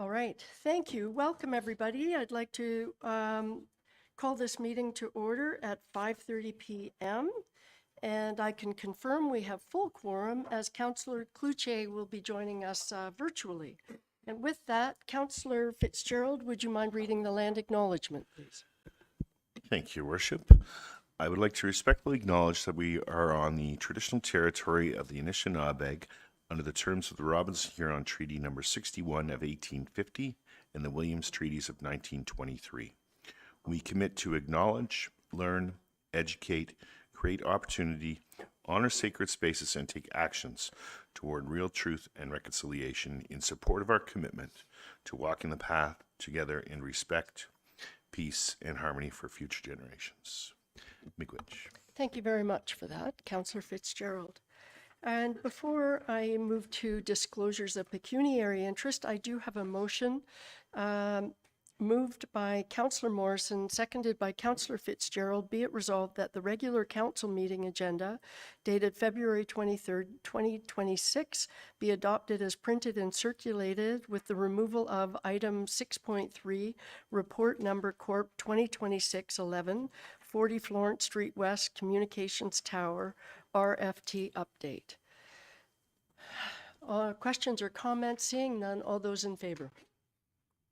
All right, thank you. Welcome, everybody. I'd like to call this meeting to order at 5:30 p.m. And I can confirm we have full quorum as Councillor Cloutier will be joining us virtually. And with that, Councillor Fitzgerald, would you mind reading the land acknowledgement, please? Thank you, Worship. I would like to respectfully acknowledge that we are on the traditional territory of the Anishinaabe under the terms of the Robinson-Huron Treaty number 61 of 1850 and the Williams Treaties of 1923. We commit to acknowledge, learn, educate, create opportunity, honor sacred spaces, and take actions toward real truth and reconciliation in support of our commitment to walking the path together in respect, peace, and harmony for future generations. Miigwech. Thank you very much for that, Councillor Fitzgerald. And before I move to disclosures of pecuniary interest, I do have a motion moved by Councillor Morrison, seconded by Councillor Fitzgerald. Be it resolved that the regular council meeting agenda dated February 23rd, 2026 be adopted as printed and circulated with the removal of item 6.3, report number Corp 2026-11, 40 Florence Street West Communications Tower, RFT update. Questions or comments? Seeing none, all those in favor?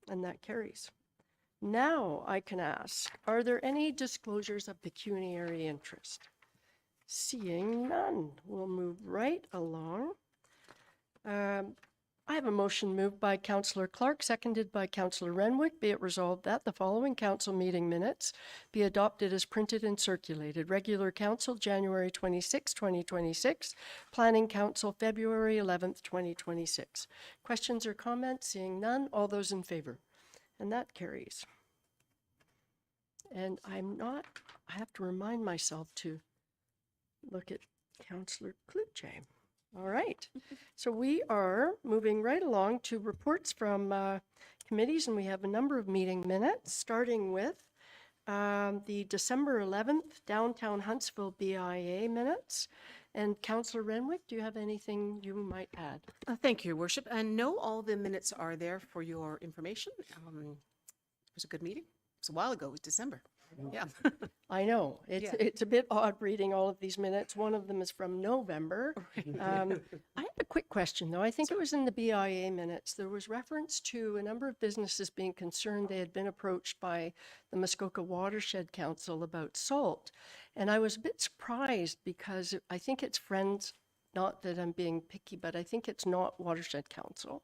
And that carries. Now I can ask, are there any disclosures of pecuniary interest? Seeing none, we'll move right along. I have a motion moved by Councillor Clark, seconded by Councillor Renwick. Be it resolved that the following council meeting minutes be adopted as printed and circulated. Regular Council, January 26, 2026. Planning Council, February 11th, 2026. Questions or comments? Seeing none, all those in favor? And that carries. And I have to remind myself to look at Councillor Cloutier. All right, so we are moving right along to reports from committees, and we have a number of meeting minutes, starting with the December 11th Downtown Huntsville BIA minutes. And Councillor Renwick, do you have anything you might add? Thank you, Worship. And no, all the minutes are there for your information. It was a good meeting. It was a while ago. It was December. Yeah. I know. It's a bit odd reading all of these minutes. One of them is from November. I have a quick question, though. I think it was in the BIA minutes. There was reference to a number of businesses being concerned they had been approached by the Muskoka Watershed Council about salt. And I was a bit surprised because I think it's Friends, not that I'm being picky, but I think it's not Watershed Council.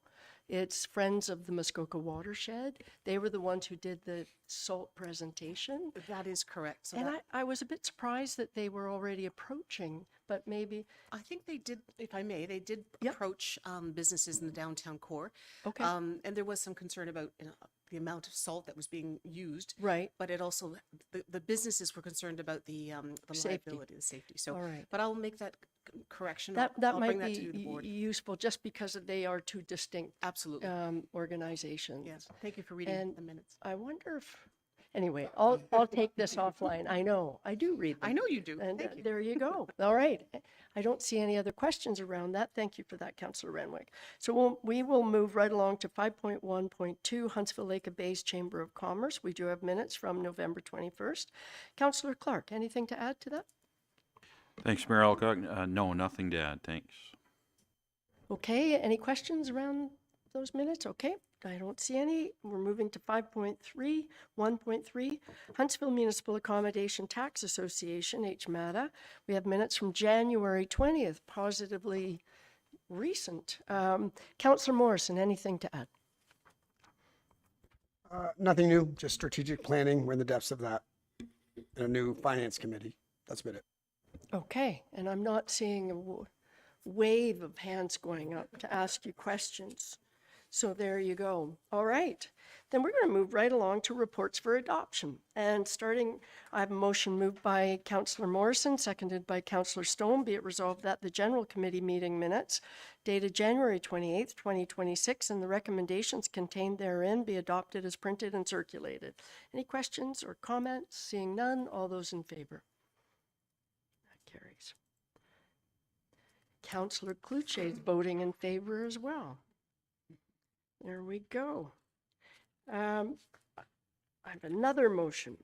It's Friends of the Muskoka Watershed. They were the ones who did the salt presentation. That is correct. So and I was a bit surprised that they were already approaching, but maybe... I think they did, if I may, they did approach businesses in the downtown core. Okay. And there was some concern about the amount of salt that was being used. Right. But it also, the businesses were concerned about the liability, the safety. So, all right. But I'll make that correction. That I'll might bring that to be the board. useful just because they are two distinct Absolutely. organizations. Yes. Thank you for reading the minutes. I wonder if... Anyway, I'll take this offline. I know. I do read them. I know you do. And Thank you. there you go. All right. I don't see any other questions around that. Thank you for that, Councillor Renwick. So we will move right along to 5.1.2, Huntsville Lake of Bays Chamber of Commerce. We do have minutes from November 21st. Councillor Clark, anything to add to that? Thanks, Mayor Alcock. No, nothing to add. Thanks. Okay. Any questions around those minutes? Okay. I don't see any. We're moving to 5.3, 1.3, Huntsville Municipal Accommodation Tax Association, HMATA. We have minutes from January 20th, positively recent. Councillor Morrison, anything to add? Nothing new, just strategic planning. We're in the depths of that. And a new finance committee. That's about it. Okay, and I'm not seeing a wave of hands going up to ask you questions. So there you go. All right. Then we're going to move right along to reports for adoption. And starting, I have a motion moved by Councillor Morrison, seconded by Councillor Stone. Be it resolved that the General Committee meeting minutes dated January 28th, 2026, and the recommendations contained therein be adopted as printed and circulated. Any questions or comments? Seeing none, all those in favor? That carries. Councillor Cloutier is voting in favor as well. There we go. I have another motion.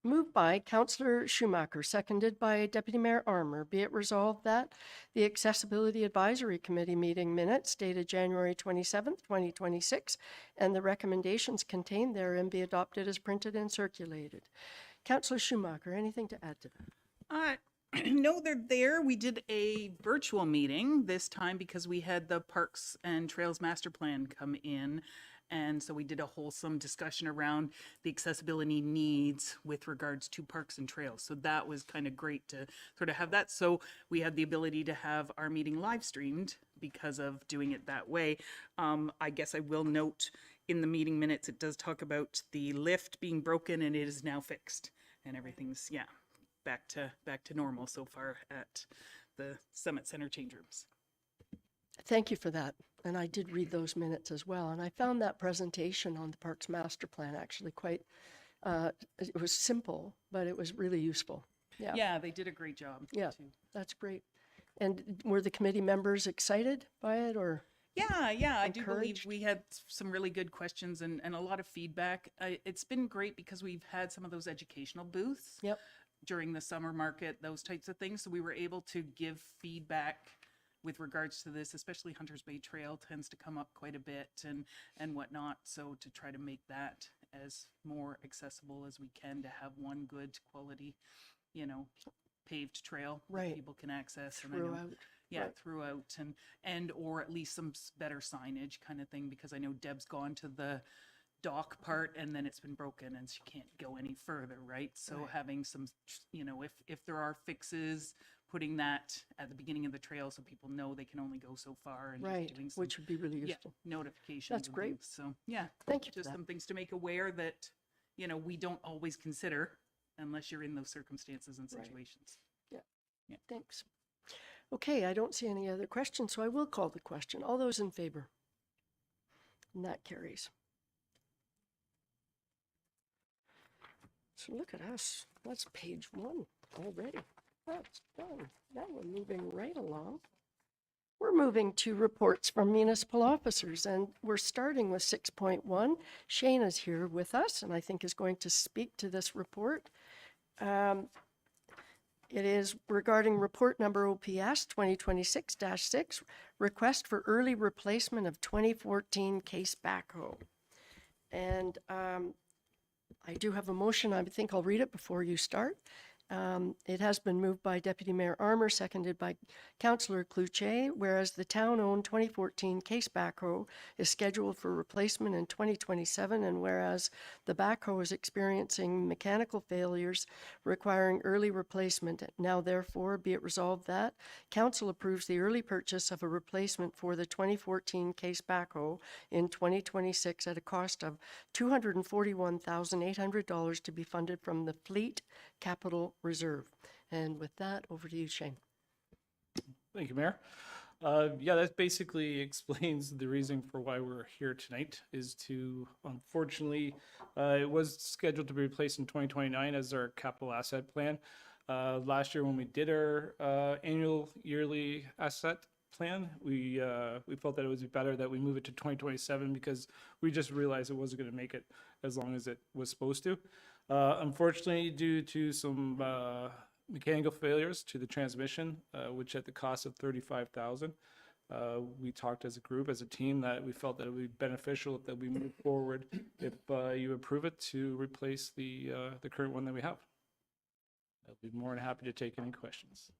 Moved by Councillor Schumacher, seconded by Deputy Mayor Armour. Be it resolved that the Accessibility Advisory Committee meeting minutes dated January 27th, 2026, and the recommendations contained therein be adopted as printed and circulated. Councillor Schumacher, anything to add to that? No, they're there. We did a virtual meeting this time because we had the Parks and Trails Master Plan come in. And so we did a wholesome discussion around the accessibility needs with regards to parks and trails. So that was kind of great to sort of have that. So we had the ability to have our meeting live streamed because of doing it that way. I guess I will note in the meeting minutes, it does talk about the lift being broken and it is now fixed and everything's, yeah, back to normal so far at the Summit Center change rooms. Thank you for that. And I did read those minutes as well. And I found that presentation on the Parks Master Plan actually quite, it was simple, but it was really useful. Yeah, Yeah, they did a great job. Yeah. too. that's great. And were the committee members excited by it or? Yeah, I do believe Encouraged? we had some really good questions and a lot of feedback. It's been great because we've had some of those educational booths Yep. during the summer market, those types of things. So we were able to give feedback with regards to this, especially Hunters Bay Trail tends to come up quite a bit and whatnot. So to try to make that as more accessible as we can to have one good quality, paved trail Right. that people can access. And I know Throughout. yeah, Right. throughout and or at least some better signage kind of thing, because I know Deb's gone to the dock part and then it's been broken and she can't go any further, right? So Right. having some, if there are fixes, putting that at the beginning of the trail so people know they can only go so far and Right, just doing some which would be really useful. notifications. That's and great. things. So yeah, Thank you for just that. some things to make aware that, we don't always consider unless you're in those circumstances and Right. situations. Thanks. Okay, I don't see any other questions, so I will call the question. All those in favor? And that carries. So look at us. That's page 1 already. That's done. Now we're moving right along. We're moving to reports from municipal officers, and we're starting with 6.1. Shane is here with us, and I think is going to speak to this report. It is regarding report number OPS 2026-6, request for early replacement of 2014 case backhoe. And I do have a motion. I think I'll read it before you start. It has been moved by Deputy Mayor Armour, seconded by Councillor Cloutier, whereas the town-owned 2014 case backhoe is scheduled for replacement in 2027, and whereas the backhoe is experiencing mechanical failures requiring early replacement, now therefore be it resolved that Council approves the early purchase of a replacement for the 2014 case backhoe in 2026 at a cost of $241,800 to be funded from the Fleet Capital Reserve. And with that, over to you, Shane. Thank you, Mayor. Yeah, that basically explains the reason for why we're here tonight is to, unfortunately, it was scheduled to be replaced in 2029 as our capital asset plan. Last year when we did our annual yearly asset plan, we felt that it would be better that we move it to 2027 because we just realized it wasn't going to make it as long as it was supposed to. Unfortunately, due to some mechanical failures to the transmission, which at the cost of $35,000, we talked as a group, as a team, that we felt that it would be beneficial that we move forward if you approve it to replace the current one that we have. I'll be more than happy to take any questions.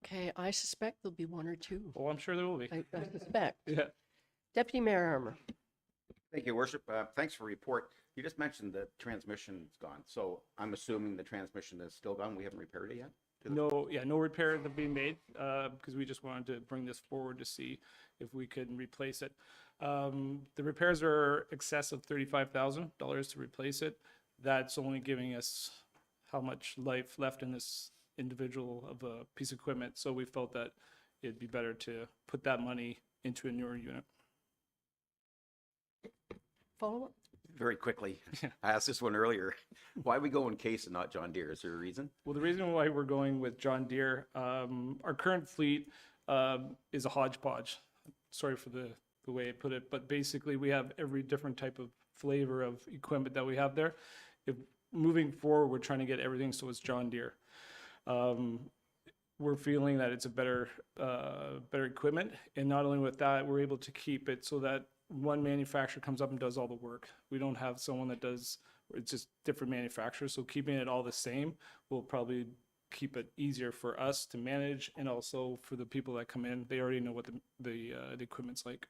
Okay, I suspect there'll be one or two. Oh, I'm sure there will be. I suspect. Yeah. Deputy Mayor Armour. Thank you, Worship. Thanks for the report. You just mentioned the transmission's gone, so I'm assuming the transmission is still gone. We haven't repaired it yet? No repairs have been made because we just wanted to bring this forward to see if we could replace it. The repairs are excess of $35,000 to replace it. That's only giving us how much life left in this individual of a piece of equipment. So we felt that it'd be better to put that money into a newer unit. Follow up? Very quickly, I asked this one earlier. Why we go in Case and not John Deere? Is there a reason? Well, the reason why we're going with John Deere, our current fleet is a hodgepodge. Sorry for the way I put it, but basically we have every different type of flavor of equipment that we have there. If moving forward, we're trying to get everything so it's John Deere. We're feeling that it's a better equipment, and not only with that, we're able to keep it so that one manufacturer comes up and does all the work. We don't have someone that does, it's just different manufacturers. So keeping it all the same will probably keep it easier for us to manage, and also for the people that come in, they already know what the equipment's like.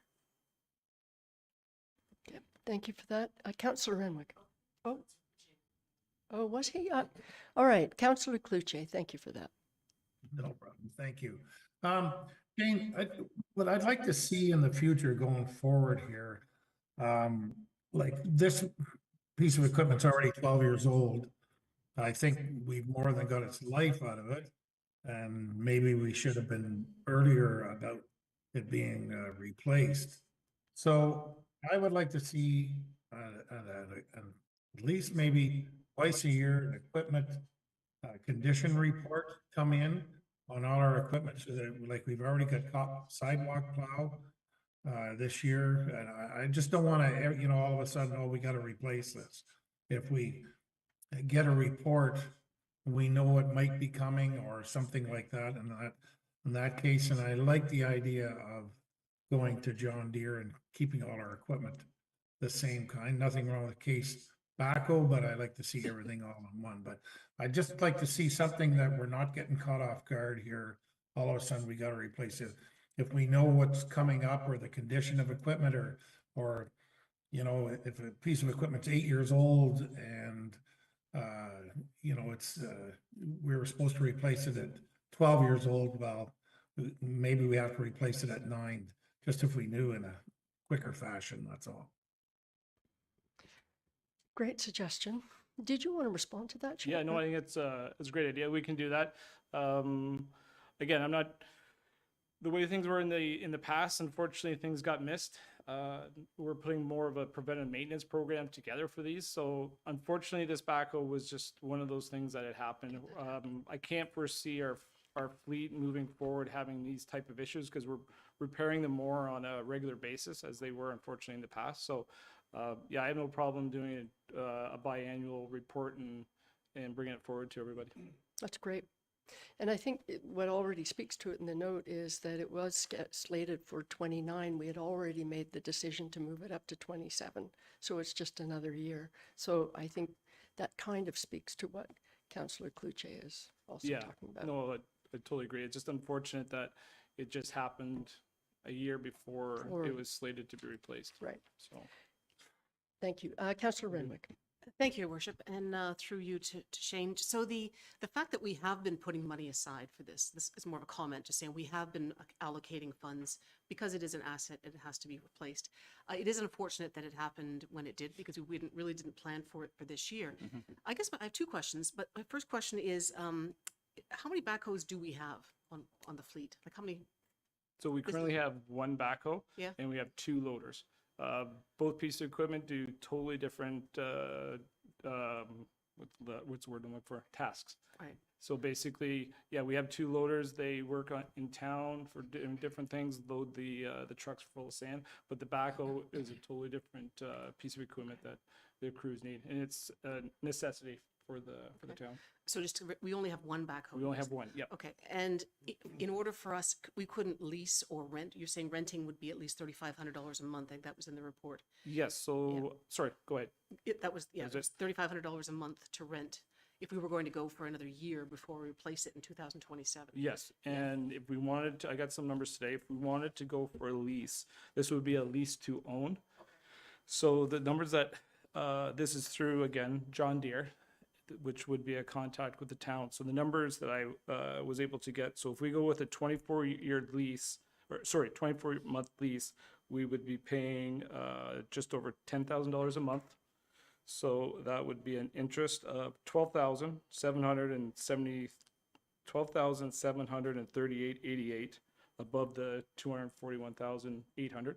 Okay, thank you for that. Councillor Renwick. Oh, was he? All right, Councillor Cluche, thank you for that. No problem. Thank you. Jane, what I'd like to see in the future going forward here, like this piece of equipment's already 12 years old. I think we've more than got its life out of it. And maybe we should have been earlier about it being replaced. So I would like to see at least maybe twice a year, an equipment condition report come in on all our equipment, so that, like, we've already got sidewalk plow this year, and I just don't want to, you know, all of a sudden, oh, we got to replace this. If we get a report, we know what might be coming or something like that, and in that case, and I like the idea of going to John Deere and keeping all our equipment the same kind. Nothing wrong with Case Backhoe, but I like to see everything all in one. But I'd just like to see something that we're not getting caught off guard here. All of a sudden, we got to replace it. If we know what's coming up, or the condition of equipment, or you know, if a piece of equipment's 8 years old and you know, it's we were supposed to replace it at 12 years old, well, maybe we have to replace it at 9, just if we knew in a quicker fashion. That's all. Great suggestion. Did you want to respond to that, Yeah, Chair? no, I think it's a great idea. We can do that. Again, I'm not, the way things were in the past, unfortunately, things got missed. We're putting more of a preventive maintenance program together for these. So unfortunately, this backhoe was just one of those things that had happened. I can't foresee our fleet moving forward having these type of issues, because we're repairing them more on a regular basis as they were unfortunately in the past. So yeah, I have no problem doing a biannual report and bringing it forward to everybody. That's great. And I think what already speaks to it in the note is that it was slated for 29. We had already made the decision to move it up to 27. So it's just another year. So I think that kind of speaks to what Councillor Cluche is also Yeah, talking about. no, I totally agree. It's just unfortunate that it just happened a year before Or- it was slated to be replaced. Right. So. Thank you. Councillor Renwick. Thank you, Your Worship, and through you to Shane. So the fact that we have been putting money aside for this is more of a comment, just saying we have been allocating funds because it is an asset and it has to be replaced. It is unfortunate that it happened when it did, because we really didn't plan for it for this year. I guess I have two questions, but my first question is, how many backhoes do we have on the fleet? Like how many? So we currently have one backhoe, Yeah. and we have 2 loaders. Both pieces of equipment do totally different, what's the word I'm looking for? Tasks. Right. So basically, yeah, we have 2 loaders. They work in town for different things, load the trucks full of sand. But the backhoe is a totally different piece of equipment that the crews need, and it's a necessity for the town. So we only have one backhoe. We only have one. Yep. Okay, and in order for us, we couldn't lease or rent. You're saying renting would be at least $3,500 a month. I think that was in the report. Yes. So sorry. Go ahead. That was, yeah, Was it was $3,500 a month to rent if we were going to go for another year before we replace it in 2027. Yes, and if we wanted to, I got some numbers today. If we wanted to go for a lease, this would be a lease to own. So the numbers that this is through, again, John Deere, which would be a contact with the town. So the numbers that I was able to get. So if we go with a 24-year lease, or sorry, 24-month lease, we would be paying just over $10,000 a month. So that would be an interest of $12,738.88 above the $241,800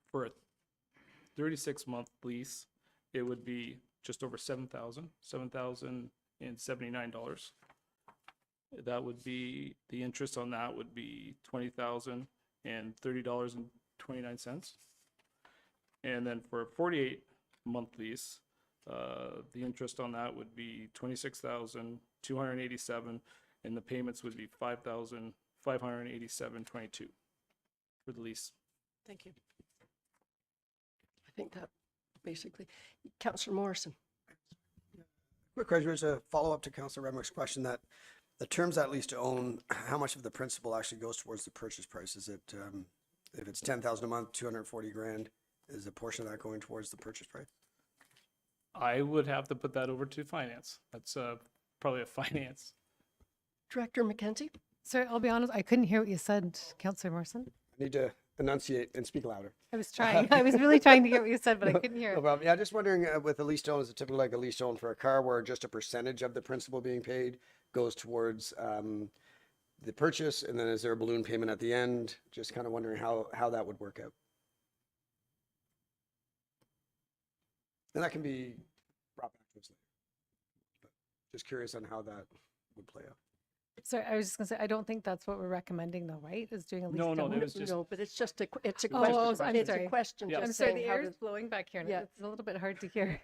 for a 36-month lease. It would be just over $7,079. That would be, the interest on that would be $20,030.29. And then for a 48-month lease, the interest on that would be 26,287, and the payments would be 5,587.22 for the lease. Thank you. I think that basically, Councillor Morrison. Quick question, as a follow-up to Councillor Renwick's question, that the terms that lease to own, how much of the principal actually goes towards the purchase price? Is it, if it's 10,000 a month, 240 grand, is a portion of that going towards the purchase price? I would have to put that over to finance. That's probably a finance. Director McKenzie? Sorry, I'll be honest, I couldn't hear what you said, Councillor Morrison. I need to enunciate and speak louder. I was trying. I was really trying to get what you said, but I couldn't hear No it. problem. Yeah, just wondering with a lease to own, is it typically like a lease to own for a car where just a percentage of the principal being paid goes towards the purchase, and then is there a balloon payment at the end? Just kind of wondering how that would work out. And that can be brought back to us later. But just curious on how that would play out. Sorry, I was just gonna say, I don't think that's what we're recommending though, right? Is doing a lease No, to no, own? it was just, No, but it's just a, it's a Oh, question. oh, I'm It's a sorry. question, Yeah. I'm just sorry, saying the how air to, is blowing back here and Yeah. it's a little bit hard to hear.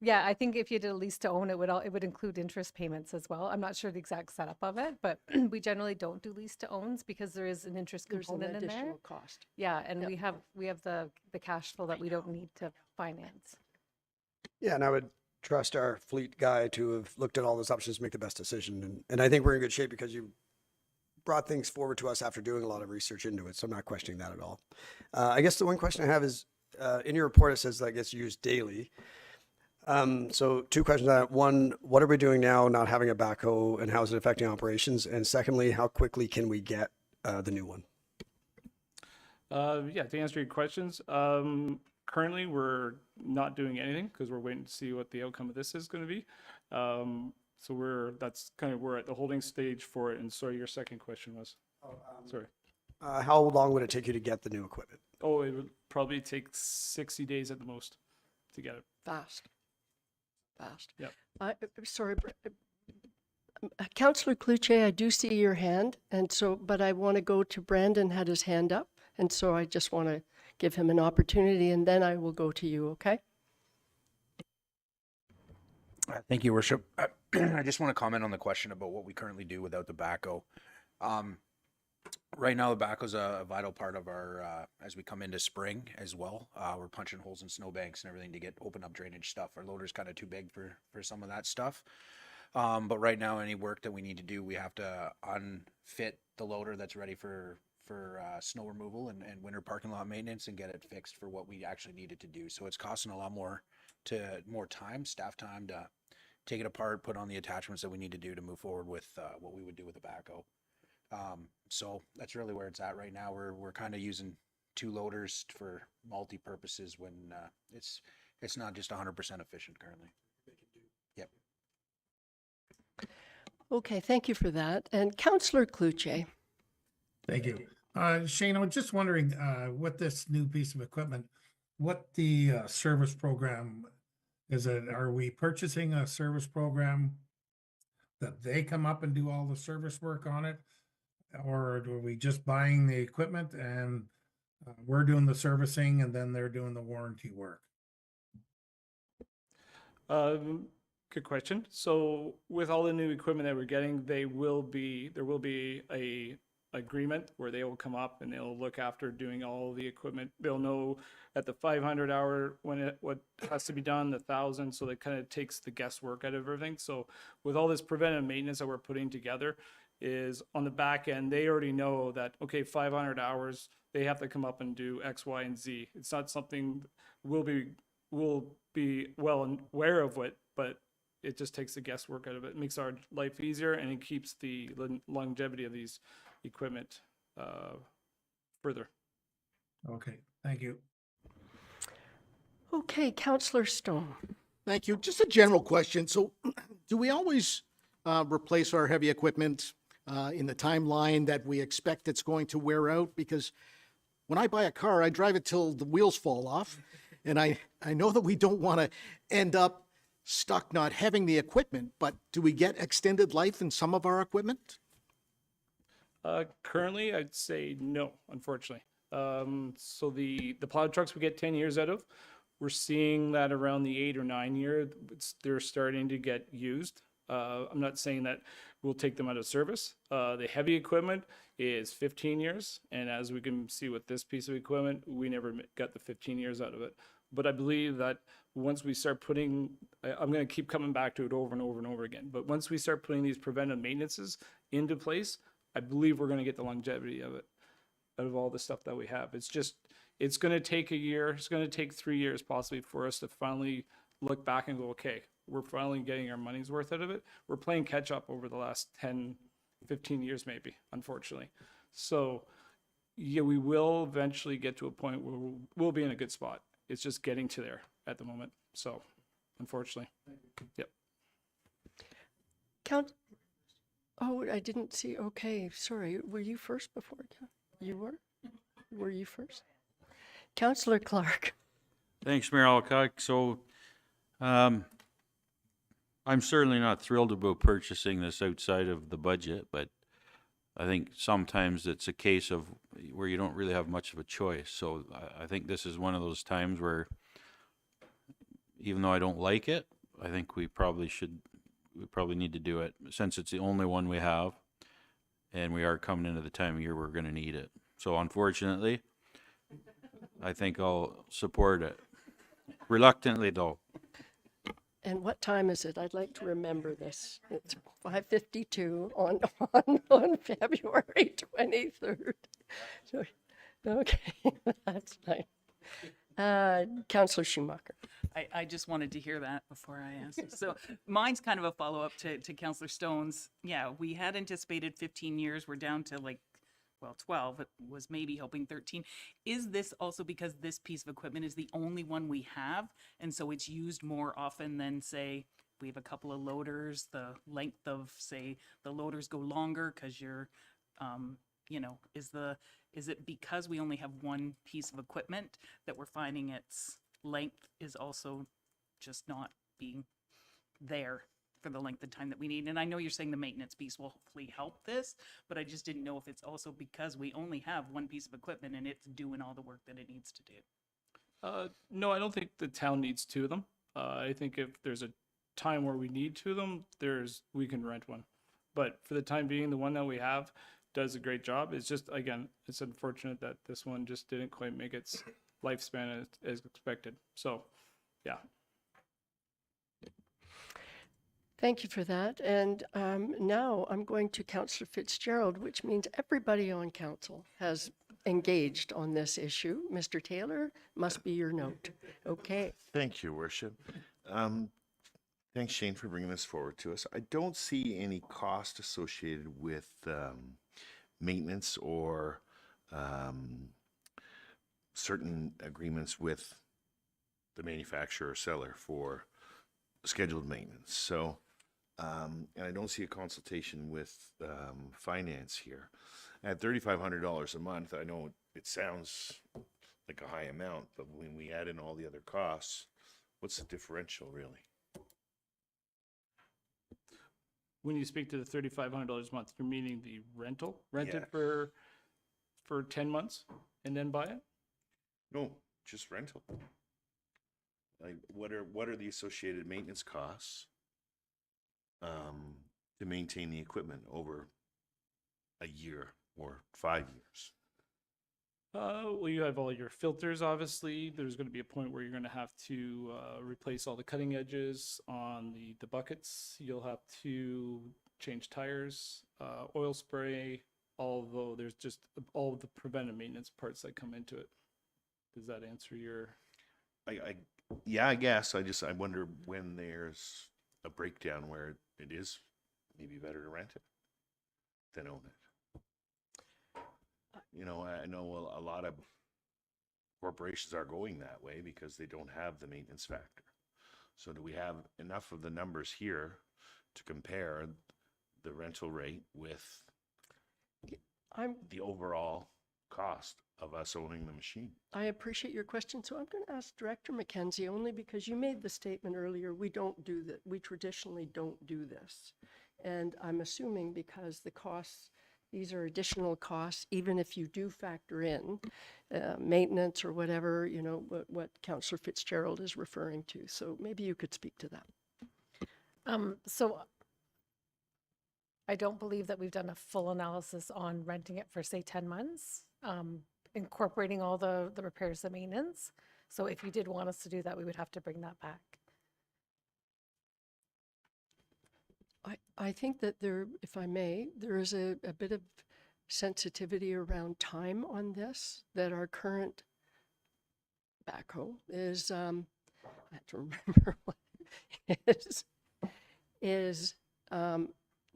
Yeah, I think if you did a lease to own, it would include interest payments as well. I'm not sure the exact setup of it, but we generally don't do lease to owns because there is an interest there's an component in there. additional cost. Yeah, and Yep. we have the cash flow that we don't need to finance. Yeah, and I would trust our fleet guy to have looked at all those options, to make the best decision. And I think we're in good shape because you brought things forward to us after doing a lot of research into it. So I'm not questioning that at all. I guess the one question I have is, in your report, it says that it gets used daily. So two questions on that. One, what are we doing now not having a backhoe, and how is it affecting operations? And secondly, how quickly can we get the new one? yeah, to answer your questions, currently we're not doing anything because we're waiting to see what the outcome of this is going to be. So we're at the holding stage for it. And sorry, your second question was, sorry. How long would it take you to get the new equipment? Oh, it would probably take 60 days at the most to get it. Fast. Yep. Sorry, Councillor Cluche, I do see your hand, and so, but I want to go to Brandon, had his hand up, and so I just want to give him an opportunity, and then I will go to you, okay? Thank you, Worship. I just want to comment on the question about what we currently do without the backhoe. Right now, the backhoe's a vital part of our, as we come into spring as well. We're punching holes in snowbanks and everything to open up drainage stuff. Our loader's kind of too big for some of that stuff. But right now, any work that we need to do, we have to unfit the loader that's ready for snow removal and winter parking lot maintenance and get it fixed for what we actually needed to do. So it's costing a lot more time, staff time, to take it apart, put on the attachments that we need to do to move forward with what we would do with a backhoe. So that's really where it's at right now. We're kind of using two loaders for multi-purposes when it's not just 100% efficient currently. Yep. Okay, thank you for that. And Councillor Cluche, Thank you. Shane, I was just wondering, what this new piece of equipment, what the service program is it? Are we purchasing a service program that they come up and do all the service work on it? Or are we just buying the equipment and we're doing the servicing and then they're doing the warranty work? Good question. So with all the new equipment that we're getting, there will be a agreement where they will come up and they'll look after doing all the equipment. They'll know at the 500 hour what has to be done, the 1,000. So that kind of takes the guesswork out of everything. So with all this preventive maintenance that we're putting together, is on the back end, they already know that, okay, 500 hours, they have to come up and do X, Y, and Z. It's not something we'll be well aware of it, but it just takes the guesswork out of it. It makes our life easier and it keeps the longevity of these equipment further. Okay, thank you. okay, Councillor Stone. Thank you. Just a general question. So do we always replace our heavy equipment in the timeline that we expect it's going to wear out? Because when I buy a car, I drive it till the wheels fall off. And I know that we don't want to end up stuck not having the equipment, but do we get extended life in some of our equipment? Currently, I'd say no, unfortunately. So the plow trucks we get 10 years out of, we're seeing that around the 8 or 9 year, they're starting to get used. I'm not saying that we'll take them out of service. The heavy equipment is 15 years. And as we can see with this piece of equipment, we never got the 15 years out of it. But I believe that once we start putting, I'm going to keep coming back to it over and over and over again. But once we start putting these preventive maintenances into place, I believe we're going to get the longevity of it, out of all the stuff that we have. It's going to take a year. It's going to take 3 years possibly for us to finally look back and go, okay, we're finally getting our money's worth out of it. We're playing catch up over the last 10, 15 years, maybe, unfortunately. So yeah, we will eventually get to a point where we'll be in a good spot. It's just getting to there at the moment. So unfortunately, yep. Oh, I didn't see. Okay, sorry. Were you first before? You were? Were you first? Councillor Clark. Thanks, Mayor Alcock. So, I'm certainly not thrilled about purchasing this outside of the budget, but I think sometimes it's a case of where you don't really have much of a choice. So I think this is one of those times where, even though I don't like it, I think we probably need to do it since it's the only one we have, and we are coming into the time of year we're going to need it. So unfortunately, I think I'll support it. Reluctantly, though. And what time is it? I'd like to remember this. It's 5:52 on February 23rd. So, okay, that's fine. Councillor Schumacher. I just wanted to hear that before I answer. So mine's kind of a follow-up to Councillor Stone's. Yeah, we had anticipated 15 years. We're down to 12. It was maybe hoping 13. Is this also because this piece of equipment is the only one we have, and so it's used more often than, say, we have a couple of loaders, the length of, say, the loaders go longer because you're, is it because we only have one piece of equipment that we're finding its length is also just not being there for the length of time that we need? And I know you're saying the maintenance piece will hopefully help this, but I just didn't know if it's also because we only have one piece of equipment and it's doing all the work that it needs to do. No, I don't think the town needs two of them. I think if there's a time where we need two of them, we can rent one. But for the time being, the one that we have does a great job. It's just, again, it's unfortunate that this one just didn't quite make its lifespan as expected. So, yeah. Thank you for that. And now I'm going to Councillor Fitzgerald, which means everybody on council has engaged on this issue. Mr. Taylor, must be your note. Okay. Thank you, Worship. Thanks, Shane, for bringing this forward to us. I don't see any cost associated with maintenance or certain agreements with the manufacturer or seller for scheduled maintenance. So, and I don't see a consultation with finance here. At $3,500 a month, I know it sounds like a high amount, but when we add in all the other costs, what's the differential really? When you speak to the $3,500 a month, you're meaning the rental? Rent it Yes. for 10 months and then buy it? No, just rental. Like, what are the associated maintenance costs to maintain the equipment over a year or 5 years? Well, you have all your filters, obviously. There's going to be a point where you're going to have to replace all the cutting edges on the buckets. You'll have to change tires, oil spray, although there's just all of the preventive maintenance parts that come into it. Does that answer your... Yeah, I guess. I wonder when there's a breakdown where it is maybe better to rent it than own it. You know, I know a lot of corporations are going that way because they don't have the maintenance factor. So do we have enough of the numbers here to compare the rental rate with the overall cost of us owning the machine? I appreciate your question. So I'm going to ask Director McKenzie, only because you made the statement earlier, we don't do that. We traditionally don't do this. And I'm assuming because the costs These are additional costs, even if you do factor in maintenance or whatever, you know, what Councillor Fitzgerald is referring to. So maybe you could speak to that. So I don't believe that we've done a full analysis on renting it for, say, 10 months, incorporating all the repairs and maintenance. So if you did want us to do that, we would have to bring that back. I think that there, if I may, there is a bit of sensitivity around time on this, that our current backhoe is, I have to remember what it is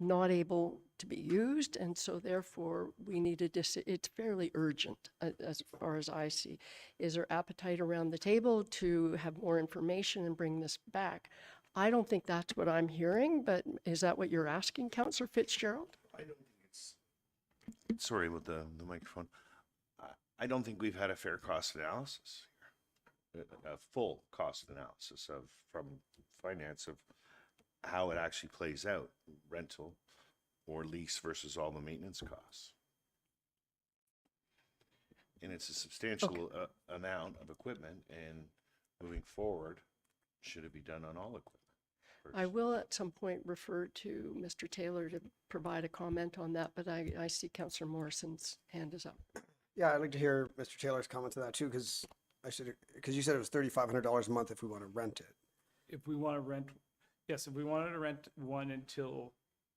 not able to be used, and so therefore we need it's fairly urgent as far as I see. Is there appetite around the table to have more information and bring this back? I don't think that's what I'm hearing, but is that what you're asking, Councillor Fitzgerald? I don't think it's. Sorry with the microphone. I don't think we've had a fair cost analysis here, a full cost analysis from finance of how it actually plays out, rental or lease versus all the maintenance costs. And it's a substantial amount of equipment, and moving forward, should it be done on all equipment? I will at some point refer to Mr. Taylor to provide a comment on that, but I see Councillor Morrison's hand is up. Yeah, I'd like to hear Mr. Taylor's comment to that too, because you said it was $3,500 a month if we want to rent it. If we want to rent, yes, if we wanted to rent one until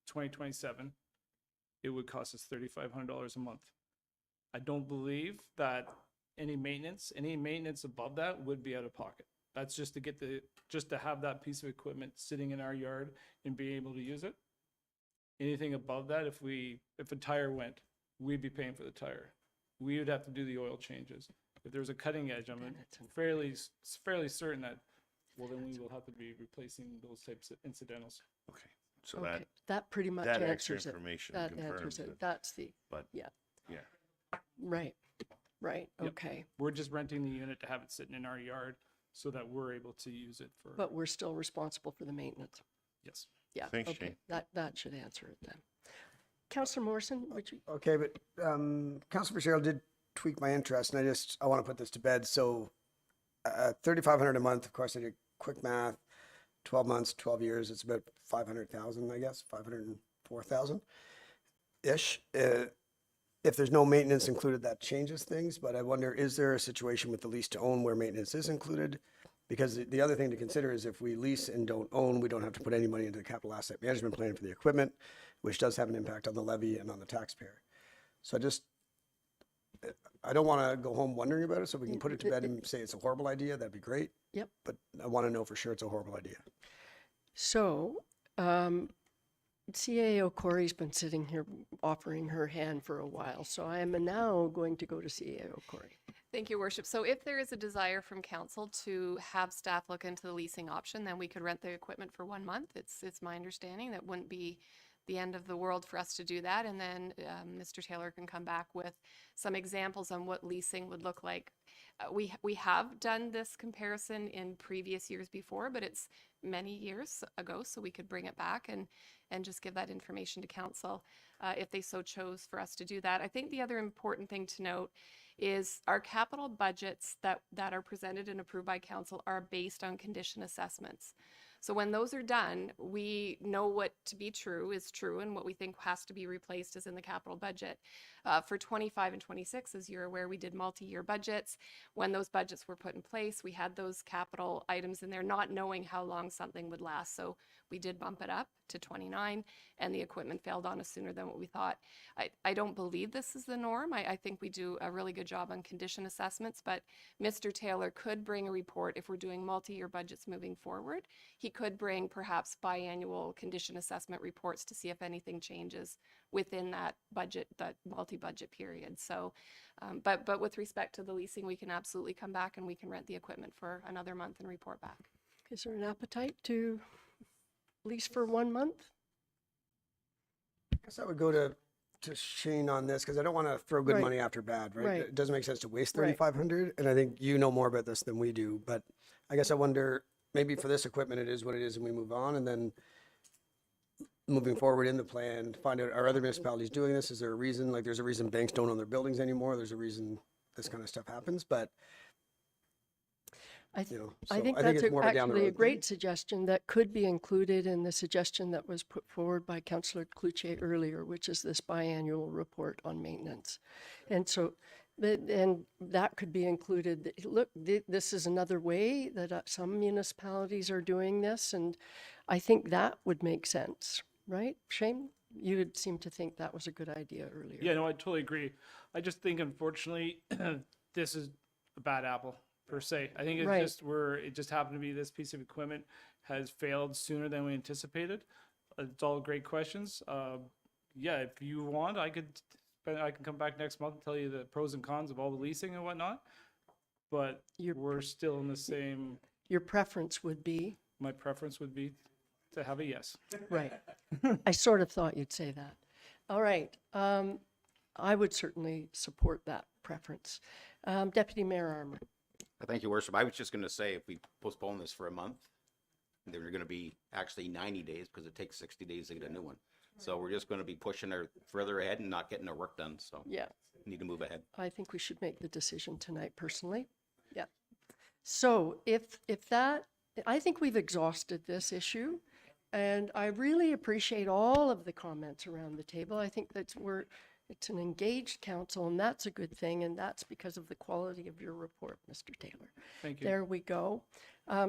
2027, it would cost us $3,500 a month. I don't believe that any maintenance above that would be out of pocket. That's just to get just to have that piece of equipment sitting in our yard and be able to use it. Anything above that, if a tire went, we'd be paying for the tire. We would have to do the oil changes. If there's a cutting edge, I'm fairly certain that, well, then we will have to be replacing those types of incidentals. Okay, so Okay, that pretty much that extra answers it. information That confirms answers it. it. That's the, But yeah, yeah, right, Yep. okay. We're just renting the unit to have it sitting in our yard so that we're able to use it for, But we're still responsible for the maintenance. yes. Yeah, Thanks, okay, Shane. that should answer it then. Councillor Morrison, would you? Okay, but Councilor Fitzgerald did tweak my interest, and I want to put this to bed. So, $3,500 a month. Of course, I did quick math. 12 months, 12 years. It's about 500,000, I guess, 504,000 ish. If there's no maintenance included, that changes things. But I wonder, is there a situation with the lease to own where maintenance is included? Because the other thing to consider is if we lease and don't own, we don't have to put any money into the capital asset management plan for the equipment, which does have an impact on the levy and on the taxpayer. So I don't want to go home wondering about it. So if we can put it to bed and say it's a horrible idea, that'd be great. Yep. But I want to know for sure it's a horrible idea. So, CAO Corey's been sitting here offering her hand for a while, so I am now going to go to CAO Corey. Thank you, Worship. So if there is a desire from council to have staff look into the leasing option, then we could rent the equipment for 1 month. It's my understanding that wouldn't be the end of the world for us to do that. And then Mr. Taylor can come back with some examples on what leasing would look like. We have done this comparison in previous years before, but it's many years ago, so we could bring it back and just give that information to council if they so chose for us to do that. I think the other important thing to note is our capital budgets that are presented and approved by council are based on condition assessments. So when those are done, we know what to be true is true and what we think has to be replaced is in the capital budget. For 25 and 26, as you're aware, we did multi-year budgets. When those budgets were put in place, we had those capital items in there, not knowing how long something would last. So we did bump it up to 29 and the equipment failed on us sooner than what we thought. I don't believe this is the norm. I think we do a really good job on condition assessments, but Mr. Taylor could bring a report if we're doing multi-year budgets moving forward. He could bring perhaps biannual condition assessment reports to see if anything changes within that budget, that multi-budget period. So, but with respect to the leasing, we can absolutely come back and we can rent the equipment for another month and report back. Is there an appetite to lease for 1 month? I guess I would go to Shane on this because I don't want to throw good Right. money after bad, right? Right. It doesn't make sense to waste Right. 3,500. And I think you know more about this than we do. But I guess I wonder, maybe for this equipment, it is what it is and we move on. And then moving forward in the plan, find out, are other municipalities doing this? Is there a reason? Like, there's a reason banks don't own their buildings anymore. There's a reason this kind of stuff happens, but I, you know, I so think I think that's it's more of a down the actually a road thing. great suggestion that could be included in the suggestion that was put forward by Councillor Cloutier earlier, which is this biannual report on maintenance. And so, and that could be included. Look, this is another way that some municipalities are doing this, and I think that would make sense, right? Shane, you would seem to think that was a good idea earlier. Yeah, no, I totally agree. I just think unfortunately, this is a bad apple per se. I think it's Right. just where it just happened to be this piece of equipment has failed sooner than we anticipated. It's all great questions. Yeah, if you want, I can come back next month and tell you the pros and cons of all the leasing and whatnot. But we're still in the same. Your preference would be? My preference would be to have a yes. Right. I sort of thought you'd say that. All right. I would certainly support that preference. Deputy Mayor Armour. Thank you, Worship. I was just going to say, if we postpone this for a month, then we're going to be actually 90 days because it takes 60 days to get a new one. So we're just going to be pushing our further ahead and not getting our work done. So Yeah, need to move ahead. I think we should make the decision tonight personally. Yeah. So if that, I think we've exhausted this issue. And I really appreciate all of the comments around the table. I think that it's an engaged council, and that's a good thing, and that's because of the quality of your report, Mr. Taylor. Thank you. There we go.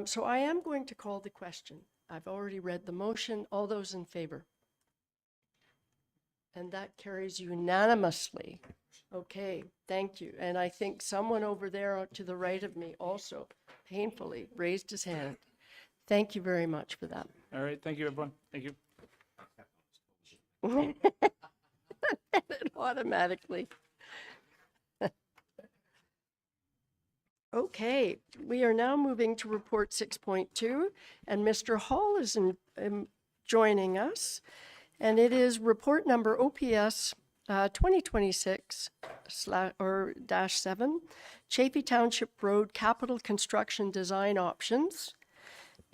So I am going to call the question. I've already read the motion. All those in favor? And that carries unanimously. Okay, thank you. And I think someone over there to the right of me also painfully raised his hand. Thank you very much for that. All right. Thank you, everyone. Thank you. Automatically. Okay, we are now moving to report 6.2, and Mr. Hall is joining us, and it is report number OPS 2026/7, Chaffey Township Road Capital Construction Design Options.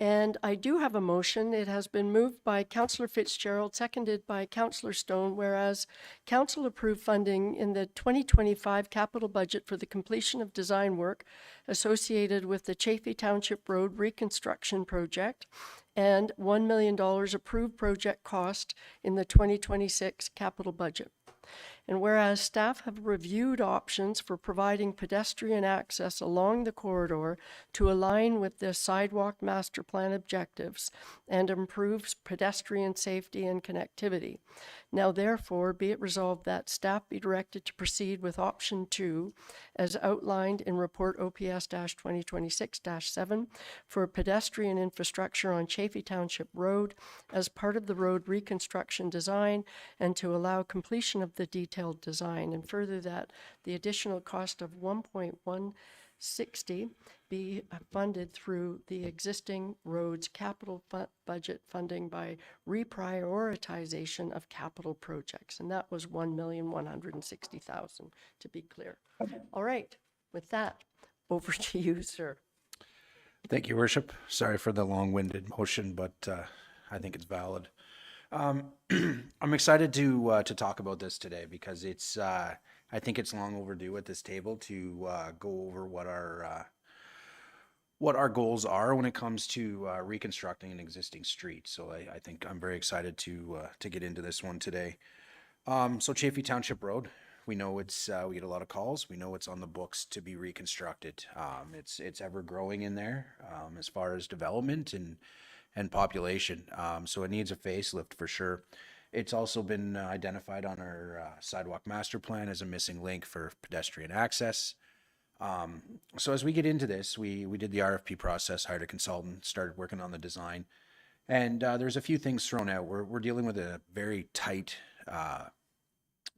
And I do have a motion. It has been moved by Councillor Fitzgerald, seconded by Councillor Stone, whereas Council approved funding in the 2025 capital budget for the completion of design work associated with the Chaffey Township Road Reconstruction Project and $1 million approved project cost in the 2026 capital budget. And whereas staff have reviewed options for providing pedestrian access along the corridor to align with the sidewalk master plan objectives and improves pedestrian safety and connectivity. Now therefore be it resolved that staff be directed to proceed with option 2 as outlined in report OPS-2026-7 for pedestrian infrastructure on Chaffey Township Road as part of the road reconstruction design and to allow completion of the detailed design, and further that the additional cost of $1.160 be funded through the existing roads capital budget funding by reprioritization of capital projects. And that was $1,160,000 to be clear. All right, with that, over to you, sir. Thank you, Worship. Sorry for the long-winded motion, but I think it's valid. I'm excited to talk about this today because it's I think it's long overdue at this table to go over what our goals are when it comes to reconstructing an existing street. So I think I'm very excited to get into this one today. So Chaffey Township Road, we know we get a lot of calls. We know it's on the books to be reconstructed. It's ever growing in there as far as development and population. So it needs a facelift for sure. It's also been identified on our sidewalk master plan as a missing link for pedestrian access. So as we get into this, we did the RFP process, hired a consultant, started working on the design, and there's a few things thrown out. We're dealing with a very tight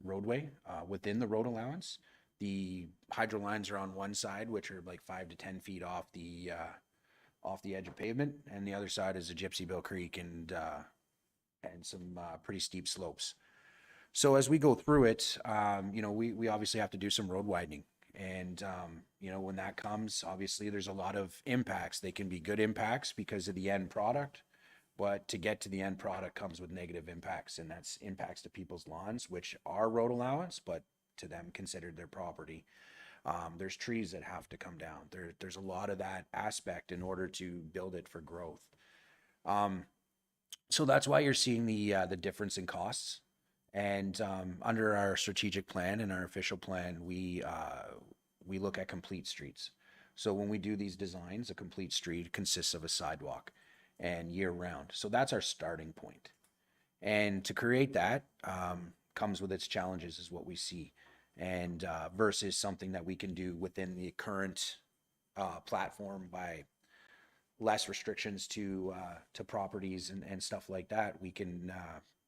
roadway within the road allowance. The hydro lines are on one side, which are like 5 to 10 feet off the edge of pavement, and the other side is a Gypsy Bill Creek and some pretty steep slopes. So as we go through it, we obviously have to do some road widening, and when that comes, obviously there's a lot of impacts. They can be good impacts because of the end product, but to get to the end product comes with negative impacts, and that's impacts to people's lawns, which are road allowance, but to them considered their property. There's trees that have to come down. There's a lot of that aspect in order to build it for growth. So that's why you're seeing the difference in costs. And under our strategic plan and our official plan, we look at complete streets. So when we do these designs, a complete street consists of a sidewalk and year round. So that's our starting point. And to create that comes with its challenges, is what we see. And versus something that we can do within the current platform by less restrictions to properties and stuff like that, we can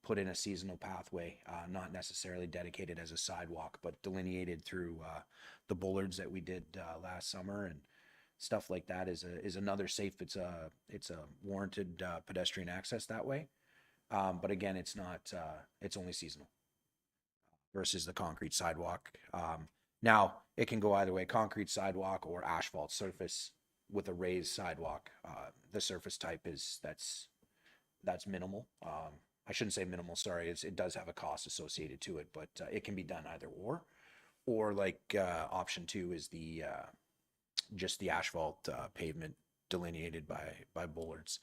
put in a seasonal pathway, not necessarily dedicated as a sidewalk, but delineated through the bollards that we did last summer and stuff like that is another safe. It's a warranted pedestrian access that way, but again, it's not. It's only seasonal versus the concrete sidewalk. Now it can go either way: concrete sidewalk or asphalt surface with a raised sidewalk. The surface type that's minimal. I shouldn't say minimal, sorry. It does have a cost associated to it, but it can be done either or like option 2 is just the asphalt pavement delineated by bollards.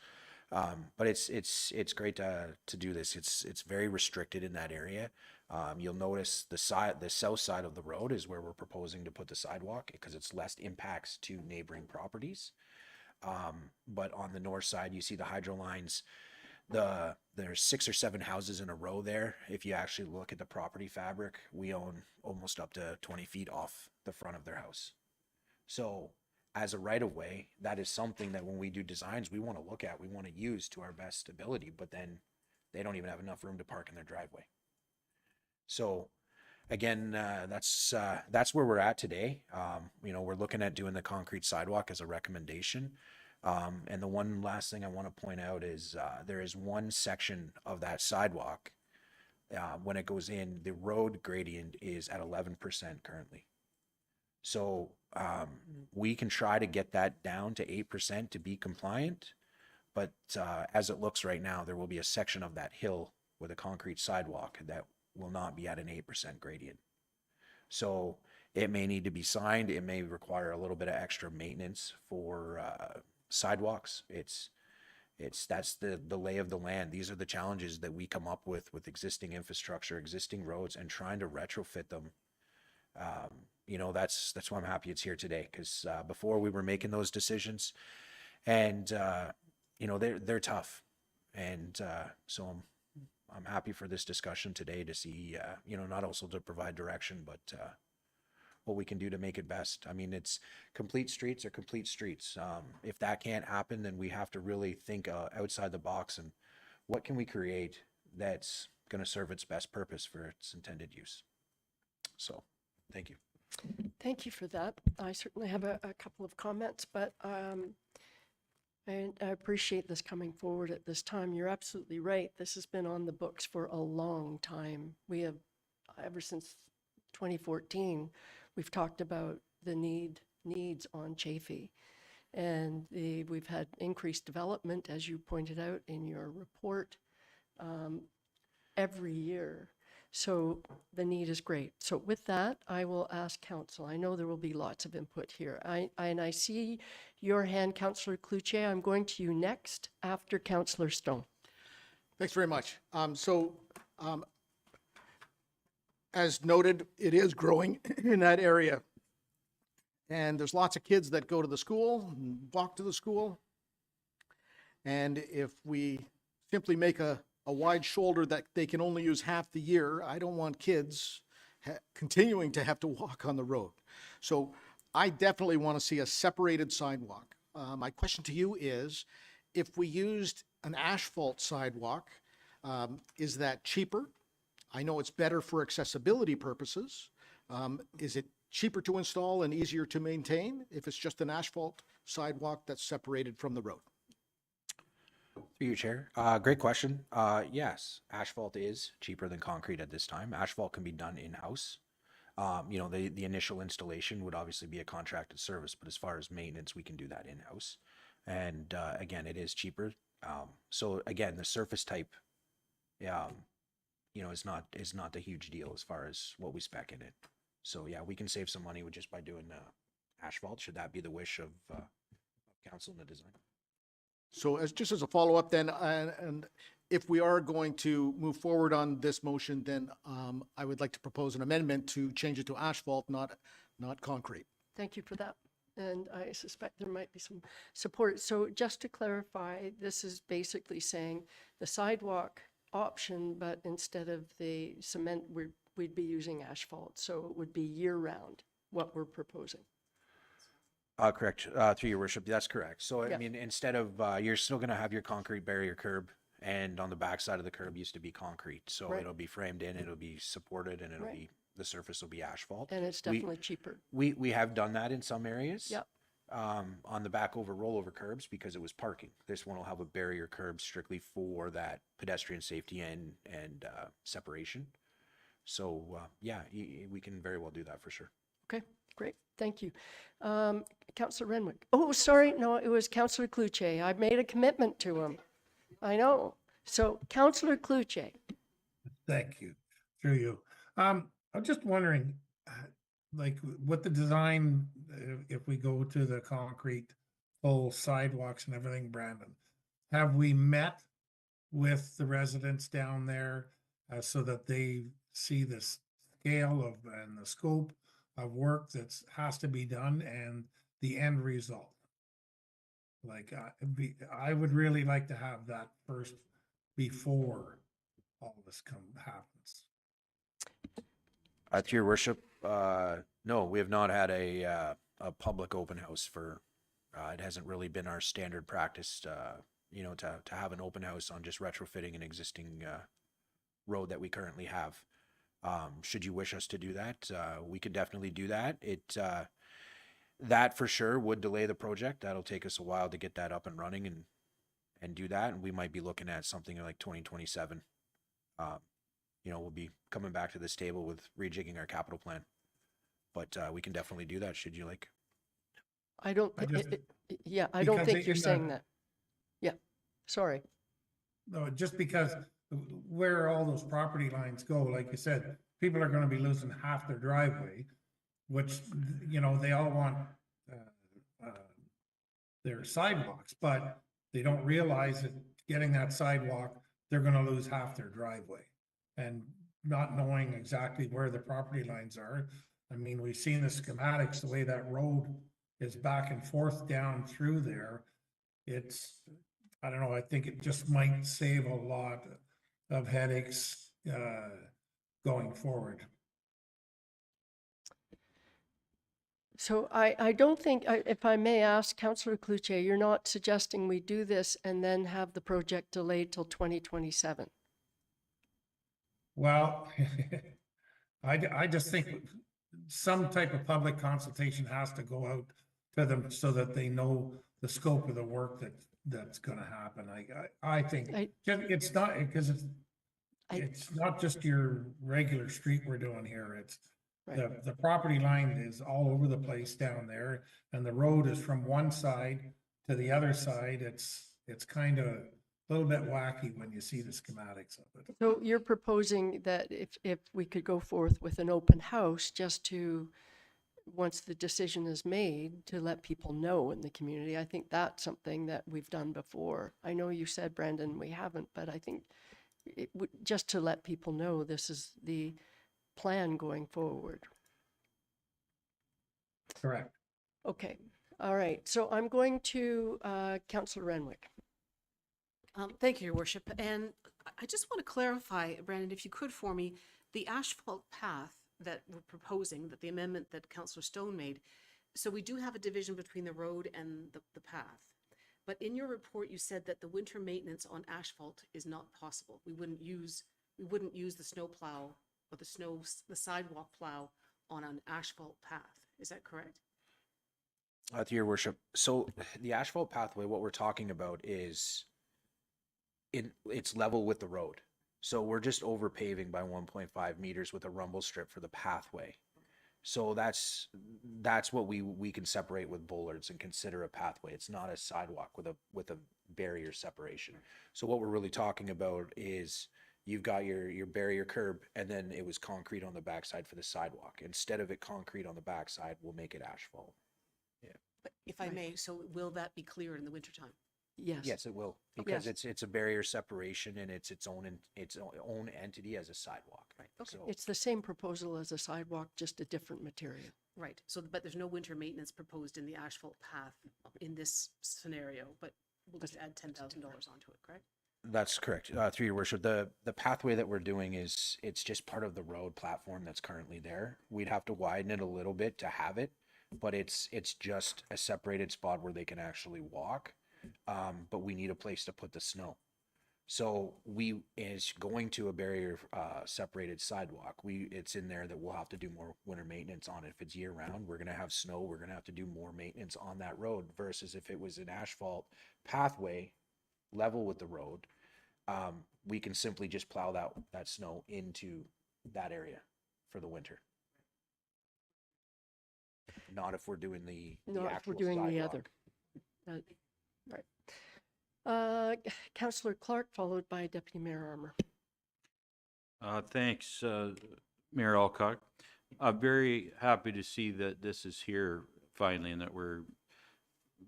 But it's great to do this. It's very restricted in that area. You'll notice the south side of the road is where we're proposing to put the sidewalk because it's less impacts to neighboring properties. But on the north side, you see the hydro lines. There's 6 or 7 houses in a row there. If you actually look at the property fabric, we own almost up to 20 feet off the front of their house. So as a right of way, that is something that when we do designs, we want to look at, we want to use to our best ability, but then they don't even have enough room to park in their driveway. So again, that's where we're at today. We're looking at doing the concrete sidewalk as a recommendation. And the one last thing I want to point out is there is one section of that sidewalk. When it goes in, the road gradient is at 11% currently. So we can try to get that down to 8% to be compliant. But as it looks right now, there will be a section of that hill with a concrete sidewalk that will not be at an 8% gradient. So it may need to be signed. It may require a little bit of extra maintenance for sidewalks. That's the lay of the land. These are the challenges that we come up with existing infrastructure, existing roads, and trying to retrofit them. That's why I'm happy it's here today, because before we were making those decisions, and they're tough, and so I'm happy for this discussion today to see not also to provide direction, but what we can do to make it best. I mean, it's complete streets are complete streets. If that can't happen, then we have to really think outside the box and what can we create that's going to serve its best purpose for its intended use. So, thank you. Thank you for that. I certainly have a couple of comments, but and I appreciate this coming forward at this time. You're absolutely right. This has been on the books for a long time. We have, ever since 2014, we've talked about the needs on Chaffee. And we've had increased development, as you pointed out in your report, every year. So the need is great. So with that, I will ask council. I know there will be lots of input here. I see your hand, Councillor Cloutier. I'm going to you next after Councillor Stone. Thanks very much. As noted, it is growing in that area. And there's lots of kids that go to the school, and walk to the school. And if we simply make a wide shoulder that they can only use half the year, I don't want kids continuing to have to walk on the road. So I definitely want to see a separated sidewalk. My question to you is, if we used an asphalt sidewalk, is that cheaper? I know it's better for accessibility purposes. Is it cheaper to install and easier to maintain if it's just an asphalt sidewalk that's separated from the road? Through you, Chair. Great question. Yes, asphalt is cheaper than concrete at this time. Asphalt can be done in-house. The initial installation would obviously be a contracted service, but as far as maintenance, we can do that in-house. And again, it is cheaper. So again, the surface type, is not the huge deal as far as what we spec in it. So yeah, we can save some money with just by doing asphalt. Should that be the wish of council in the design? So just as a follow-up then, and if we are going to move forward on this motion, then I would like to propose an amendment to change it to asphalt, not concrete. Thank you for that. And I suspect there might be some support. So just to clarify, this is basically saying the sidewalk option, but instead of the cement, we'd be using asphalt. So it would be year-round, what we're proposing. Correct. Through your worship, that's correct. So I Yeah. mean, instead of you're still going to have your concrete barrier curb, and on the back side of the curb used to be concrete. So Right. it'll be framed in, it'll be supported, and it'll Right. be the surface will be asphalt. And it's We- definitely cheaper. We have done that in some areas. Yep. On the back over rollover curbs because it was parking. This one will have a barrier curb strictly for that pedestrian safety and separation. So yeah, we can very well do that for sure. Okay, great. Thank you. Councillor Renwick. Oh, sorry. No, it was Councillor Cluche. I made a commitment to him. I know. So Councillor Cluche. Thank you, through you. I'm just wondering, like with the design, if we go to the concrete full sidewalks and everything, Brandon, have we met with the residents down there so that they see the scale of and the scope of work that has to be done and the end result? Like, I would really like to have that first before all this happens. To your worship, no, we have not had a public open house for. It hasn't really been our standard practice, to have an open house on just retrofitting an existing road that we currently have. Should you wish us to do that, we could definitely do that. That for sure would delay the project. That'll take us a while to get that up and running and do that. And we might be looking at something like 2027. We'll be coming back to this table with rejigging our capital plan. But we can definitely do that, should you like. I don't, I just- yeah, I don't because think you're in saying the- that. Yeah, sorry. No, just because where all those property lines go, like you said, people are gonna be losing half their driveway, which, they all want their sidewalks, but they don't realize that getting that sidewalk, they're gonna lose half their driveway. And not knowing exactly where the property lines are. I mean, we've seen the schematics, the way that road is back and forth down through there. I don't know, I think it just might save a lot of headaches going forward. So I don't think, if I may ask, Councillor Cluche, you're not suggesting we do this and then have the project delayed till 2027? Well, I just think some type of public consultation has to go out to them so that they know the scope of the work that's gonna happen. I think it's not, because it's not just your regular street we're doing here. It's the property line is all over the place down there, and the road is from one side to the other side. It's kind of a little bit wacky when you see the schematics of it. So you're proposing that if we could go forth with an open house just to, once the decision is made, to let people know in the community. I think that's something that we've done before. I know you said, Brandon, we haven't, but I think it would, just to let people know this is the plan going forward. Correct. Okay, all right. So I'm going to Councillor Renwick. Thank you, Your Worship. And I just want to clarify, Brandon, if you could for me, the asphalt path that we're proposing, that the amendment that Councillor Stone made. So we do have a division between the road and the path. But in your report, you said that the winter maintenance on asphalt is not possible. We wouldn't use the snow plow or the sidewalk plow on an asphalt path. Is that correct? To your worship, so the asphalt pathway, what we're talking about is it's level with the road. So we're just over paving by 1.5 meters with a rumble strip for the pathway. So that's what we can separate with bollards and consider a pathway. It's not a sidewalk with a barrier separation. So what we're really talking about is you've got your barrier curb, and then it was concrete on the backside for the sidewalk. Instead of it concrete on the backside, we'll make it asphalt. But if I may, so will that be clear in the wintertime? Yes. Yes, it will, because Yes. it's a barrier separation and it's its own entity as a sidewalk. Right. Okay. So It's the same proposal as a sidewalk, just a different material. Right, so, but there's no winter maintenance proposed in the asphalt path in this scenario, but we'll just add $10,000 onto it, correct? that's correct. Through your worship, the pathway that we're doing it's just part of the road platform that's currently there. We'd have to widen it a little bit to have it, but it's just a separated spot where they can actually walk. But we need a place to put the snow. So is going to a barrier separated sidewalk. It's in there that we'll have to do more winter maintenance on it. If it's year round, we're gonna have snow. We're gonna have to do more maintenance on that road versus if it was an asphalt pathway level with the road, we can simply just plow that snow into that area for the winter. Not if we're doing the Not if we're actual doing the other. sidewalk. Right. Councillor Clark, followed by Deputy Mayor Armour. Thanks, Mayor Alcock. I'm very happy to see that this is here finally and that we're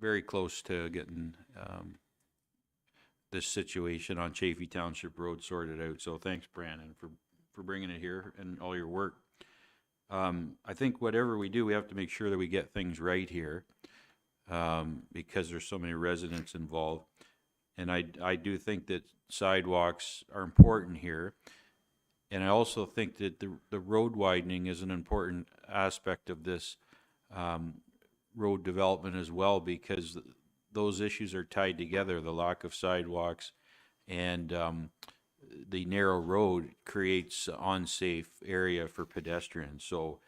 very close to getting this situation on Chaffey Township Road sorted out. So thanks, Brandon, for bringing it here and all your work. I think whatever we do, we have to make sure that we get things right here because there's so many residents involved. And I do think that sidewalks are important here. And I also think that the road widening is an important aspect of this road development as well, because those issues are tied together. The lack of sidewalks and the narrow road creates unsafe area for pedestrians. So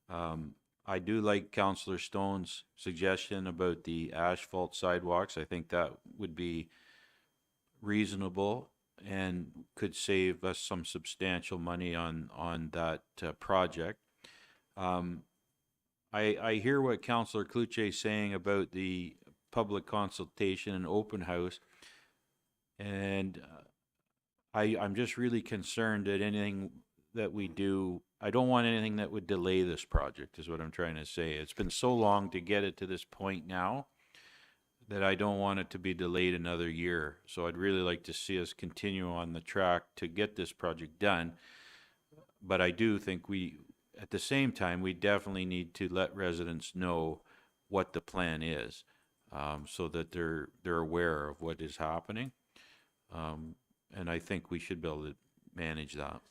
I do like Councillor Stone's suggestion about the asphalt sidewalks. I think that would be reasonable and could save us some substantial money on that project. I hear what Councillor Cluche is saying about the public consultation and open house, and I'm just really concerned that anything that we do, I don't want anything that would delay this project, is what I'm trying to say. It's been so long to get it to this point now that I don't want it to be delayed another year. So I'd really like to see us continue on the track to get this project done. But I do think at the same time, we definitely need to let residents know what the plan is, so that they're aware of what is happening. And I think we should be able to manage that.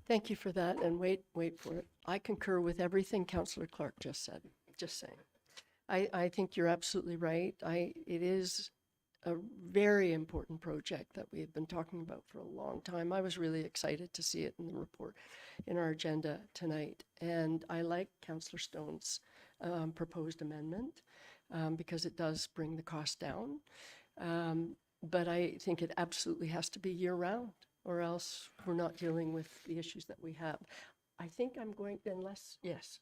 Thank you for that, and wait for it. I concur with everything Councillor Clark just said, just saying. I think you're absolutely right. It is a very important project that we have been talking about for a long time. I was really excited to see it in the report in our agenda tonight. And I like Councillor Stone's proposed amendment because it does bring the cost down. But I think it absolutely has to be year-round, or else we're not dealing with the issues that we have. I think I'm going, unless, yes,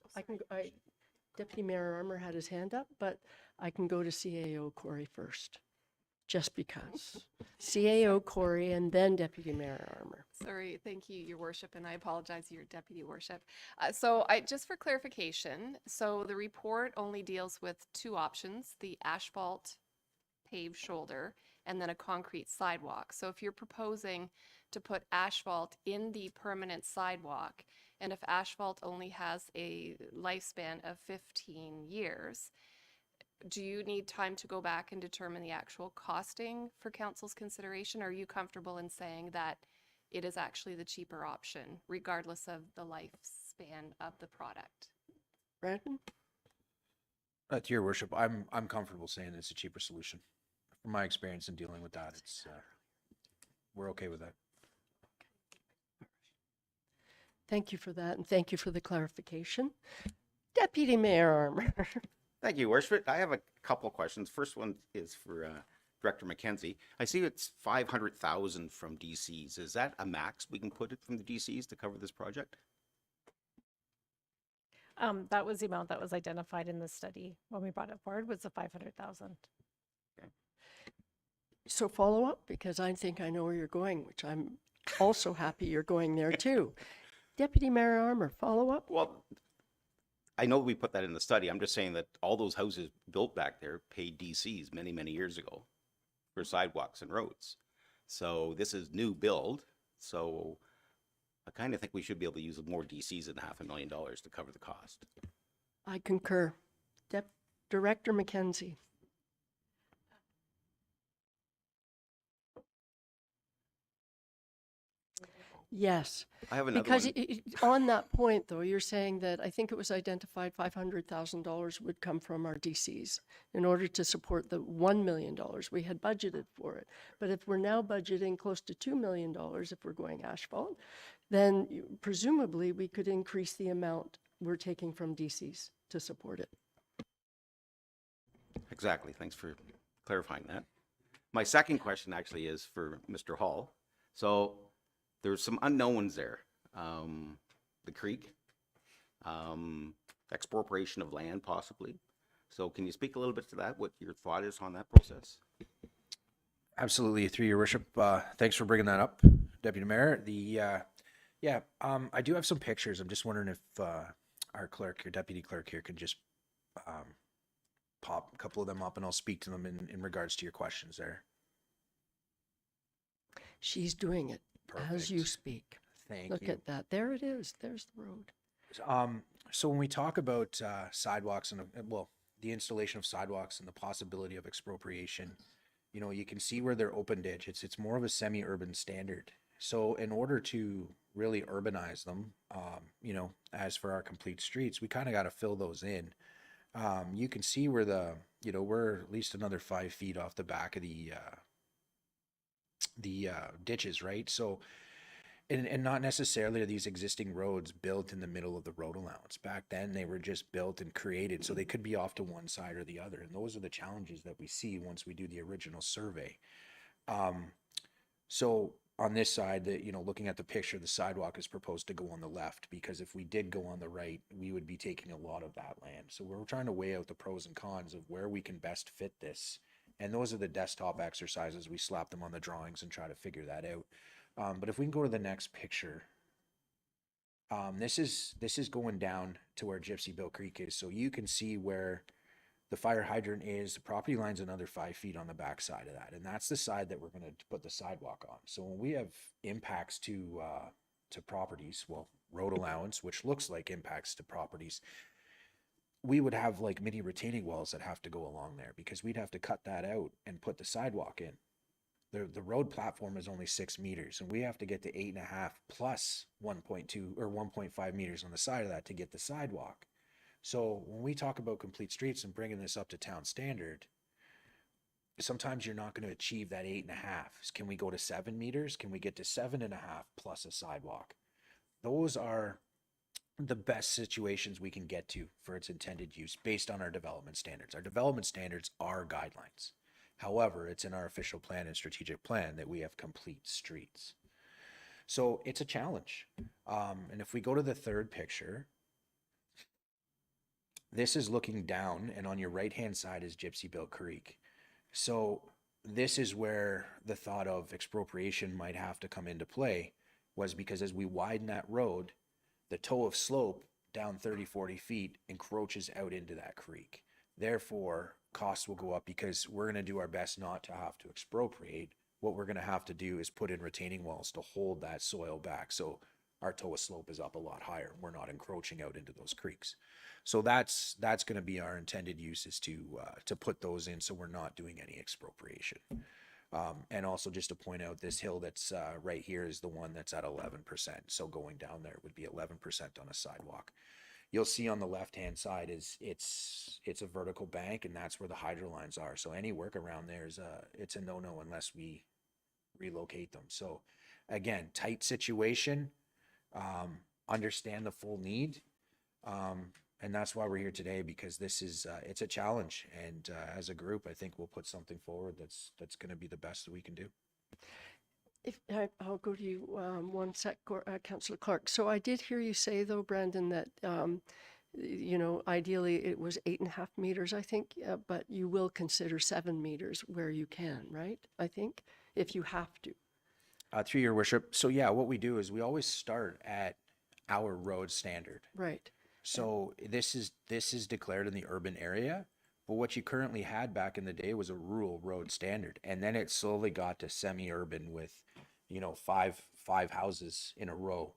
Deputy Mayor Armour had his hand up, but I can go to CAO Corey first, just because. CAO Corey and then Deputy Mayor Armour. Sorry, thank you, Your Worship, and I apologize, Your Deputy Worship. Just for clarification, so the report only deals with two options, the asphalt paved shoulder and then a concrete sidewalk. So if you're proposing to put asphalt in the permanent sidewalk, and if asphalt only has a lifespan of 15 years, do you need time to go back and determine the actual costing for council's consideration? Or are you comfortable in saying that it is actually the cheaper option, regardless of the lifespan of the product? Brandon? To your worship, I'm comfortable saying it's a cheaper solution. From my experience in dealing with that, it's we're okay with that. Thank you for that, and thank you for the clarification. Deputy Mayor Armour. Thank you, Worship. I have a couple questions. First one is for Director McKenzie. I see it's 500,000 from DCs. Is that a max we can put it from the DCs to cover this project? That was the amount that was identified in the study when we brought it forward, was the 500,000. So follow up, because I think I know where you're going, which I'm also happy you're going there too. Deputy Mayor Armour, follow up? Well, I know we put that in the study. I'm just saying that all those houses built back there paid DCs many, many years ago for sidewalks and roads. So this is new build. So I kind of think we should be able to use more DCs than $500,000 to cover the cost. I concur. Director Mackenzie. Yes, I have another because one. on that point, though, you're saying that I think it was identified $500,000 would come from our DCs in order to support the $1 million we had budgeted for it. But if we're now budgeting close to $2 million, if we're going asphalt, then presumably we could increase the amount we're taking from DCs to support it. Exactly. Thanks for clarifying that. My second question actually is for Mr. Hall. So there's some unknowns there. The creek, expropriation of land possibly. So can you speak a little bit to that, what your thought is on that process? Absolutely, through your worship. Thanks for bringing that up, Deputy Mayor. I do have some pictures. I'm just wondering if our clerk, your deputy clerk here, could just pop a couple of them up, and I'll speak to them in regards to your questions there. She's doing it as you Perfect. speak. Thank Look you. at that. There it is. There's the road. So when we talk about sidewalks and the installation of sidewalks and the possibility of expropriation, you can see where they're open ditch. It's more of a semi-urban standard. So in order to really urbanize them, as for our complete streets, we kind of got to fill those in. You can see where we're at least another 5 feet off the back of the ditches, right? So, and not necessarily are these existing roads built in the middle of the road allowance. Back then, they were just built and created, so they could be off to one side or the other. And those are the challenges that we see once we do the original survey. So on this side, looking at the picture, the sidewalk is proposed to go on the left, because if we did go on the right, we would be taking a lot of that land. So we're trying to weigh out the pros and cons of where we can best fit this. And those are the desktop exercises. We slap them on the drawings and try to figure that out. But if we can go to the next picture, this is going down to where Gypsy Bill Creek is. So you can see where the fire hydrant is. The property line's another 5 feet on the back side of that. And that's the side that we're going to put the sidewalk on. So when we have impacts to properties, road allowance, which looks like impacts to properties, we would have like mini retaining walls that have to go along there, because we'd have to cut that out and put the sidewalk in. The road platform is only 6 meters, and we have to get to 8.5 plus 1.2 or 1.5 meters on the side of that to get the sidewalk. So when we talk about complete streets and bringing this up to town standard, sometimes you're not going to achieve that 8.5. Can we go to 7 meters? Can we get to 7.5 plus a sidewalk? Those are the best situations we can get to for its intended use based on our development standards. Our development standards are guidelines. However, it's in our official plan and strategic plan that we have complete streets. So it's a challenge. And if we go to the third picture, this is looking down, and on your right-hand side is Gypsy Bill Creek. So this is where the thought of expropriation might have to come into play, was because as we widen that road, the toe of slope down 30, 40 feet encroaches out into that creek. Therefore, costs will go up, because we're going to do our best not to have to expropriate. What we're going to have to do is put in retaining walls to hold that soil back. So our toe of slope is up a lot higher. We're not encroaching out into those creeks. So that's going to be our intended use, is to put those in, so we're not doing any expropriation. And also just to point out, this hill that's right here is the one that's at 11%. So going down there would be 11% on a sidewalk. You'll see on the left-hand side is it's a vertical bank, and that's where the hydro lines are. So any work around there it's a no-no unless we relocate them. So again, tight situation, understand the full need. And that's why we're here today, because this is it's a challenge, and as a group, I think we'll put something forward that's going to be the best that we can do. I'll go to you one sec, Councillor Clark. So I did hear you say, though, Brandon, that You know, ideally it was 8.5 meters, I think, but you will consider 7 meters where you can, right? I think, if you have to. Through your worship. So yeah, what we do is we always start at our road standard. Right. So this is declared in the urban area, but what you currently had back in the day was a rural road standard, and then it slowly got to semi-urban with, you know, five houses in a row.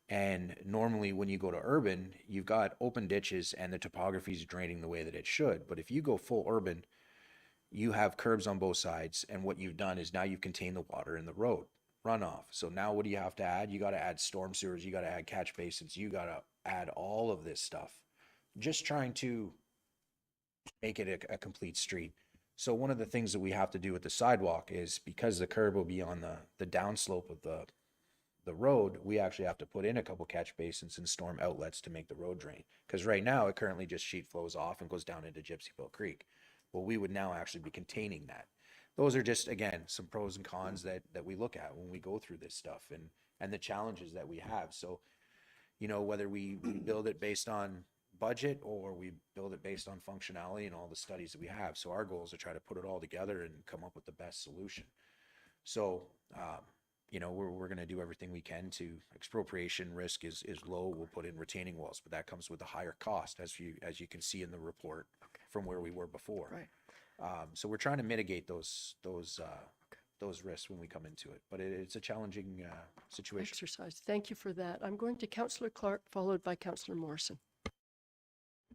And normally when you go to urban, you've got open ditches and the topography is draining the way that it should. But if you go full urban, you have curbs on both sides, and what you've done is now you've contained the water in the road runoff. So now what do you have to add? You got to add storm sewers, you got to add catch basins, you got to add all of this stuff, just trying to make it a complete street. So one of the things that we have to do with the sidewalk is, because the curb will be on the downslope of the road, we actually have to put in a couple catch basins and storm outlets to make the road drain. Because right now it currently just sheet flows off and goes down into Gypsyville Creek. Well, we would now actually be containing that. Those are just, again, some pros and cons that we look at when we go through this stuff, and the challenges that we have. So, you know, whether we build it based on budget or we build it based on functionality and all the studies that we have. So our goal is to try to put it all together and come up with the best solution. So, you know, we're going to do everything we can to, expropriation risk is low. We'll put in retaining walls, but that comes with a higher cost, as you can see in the report from where we were before. Right. So we're trying to mitigate those risks when we come into it, but it's a challenging situation. Exercise. Thank you for that. I'm going to Councillor Clark, followed by Councillor Morrison.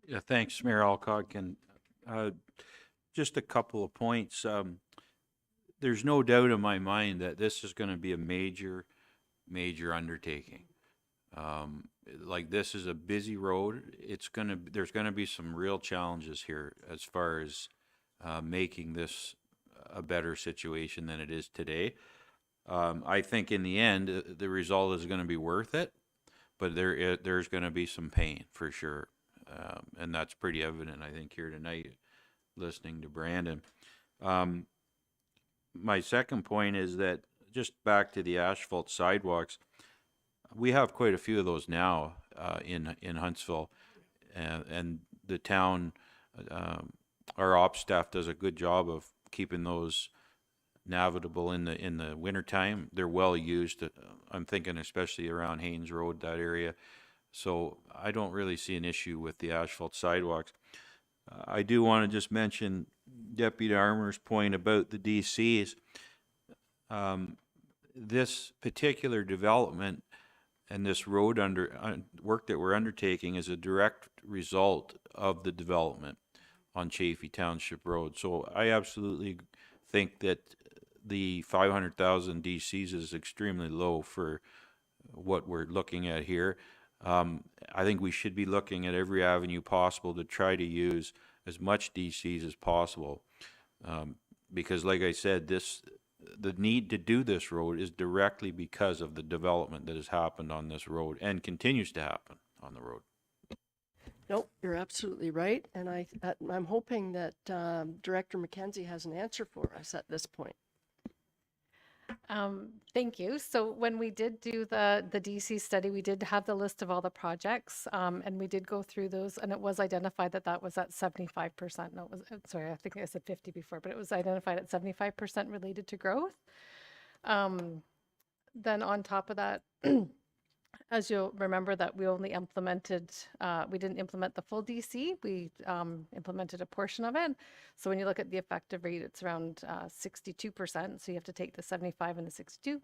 Yeah, thanks, Mayor Alcock. And just a couple of points. There's no doubt in my mind that this is going to be a major undertaking. Like, this is a busy road. There's going to be some real challenges here as far as making this a better situation than it is today. I think in the end, the result is going to be worth it, but there's going to be some pain for sure. And that's pretty evident, I think, here tonight, listening to Brandon. My second point is that, just back to the asphalt sidewalks, we have quite a few of those now in Huntsville, and the town, our ops staff does a good job of keeping those navigable in the wintertime. They're well used. I'm thinking especially around Haynes Road, that area. So I don't really see an issue with the asphalt sidewalks. I do want to just mention Deputy Armour's point about the DCs. This particular development and this road work that we're undertaking is a direct result of the development on Chaffee Township Road. So I absolutely think that the 500,000 DCs is extremely low for what we're looking at here. I think we should be looking at every avenue possible to try to use as much DCs as possible. Because like I said, the need to do this road is directly because of the development that has happened on this road and continues to happen on the road. Nope, you're absolutely right. And I'm hoping that Director McKenzie has an answer for us at this point. Thank you. So when we did do the DC study, we did have the list of all the projects, and we did go through those, and it was identified that that was at 75%. No, it was, sorry, I think I said 50 before, but it was identified at 75% related to growth. Then on top of that, as you'll remember, that we only implemented, we didn't implement the full DC. We implemented a portion of it. So when you look at the effective rate, it's around 62%. So you have to take the 75 and the 62,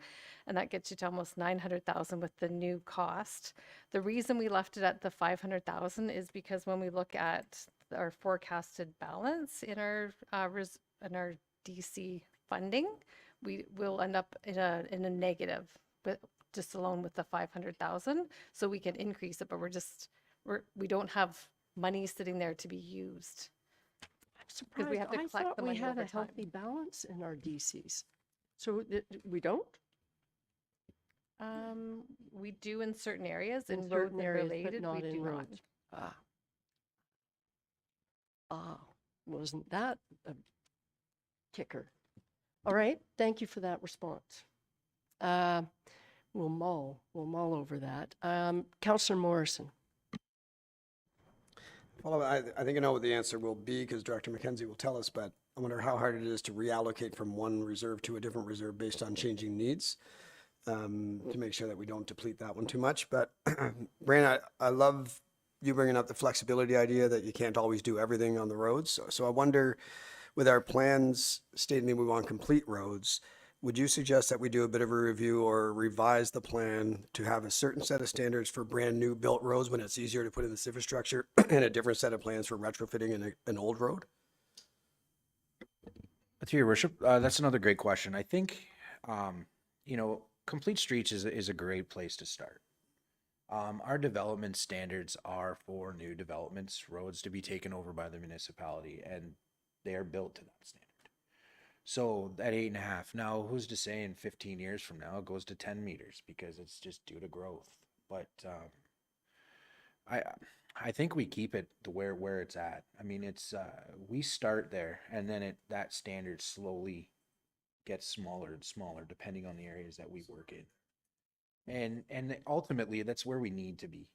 and that gets you to almost 900,000 with the new cost. The reason we left it at the 500,000 is because when we look at our forecasted balance in our DC funding, we will end up in a negative, but just alone with the 500,000. So we can increase it, but we don't have money sitting there to be used. I'm surprised. we have to I collect thought the we money had over a healthy time. balance in our DCs. So we don't? We do in certain areas, In in roads certain and areas, but related, not we in do not. roads. Wasn't that a kicker? All right, thank you for that response. We'll mull over that. Councillor Morrison. Well, I think I know what the answer will be because Director McKenzie will tell us, but I wonder how hard it is to reallocate from one reserve to a different reserve based on changing needs, to make sure that we don't deplete that one too much. But Brandon, I love you bringing up the flexibility idea that you can't always do everything on the roads. So I wonder, with our plans stating that we want complete roads, would you suggest that we do a bit of a review or revise the plan to have a certain set of standards for brand new built roads when it's easier to put in this infrastructure and a different set of plans for retrofitting an old road? Through your worship, that's another great question. I think, complete streets is a great place to start. Our development standards are for new developments, roads to be taken over by the municipality, and they are built to that standard. So at 8.5, now who's to say in 15 years from now it goes to 10 meters because it's just due to growth. But I think we keep it to where it's at. I mean, it's we start there, and then that standard slowly gets smaller and smaller depending on the areas that we work in. And ultimately, that's where we need to be.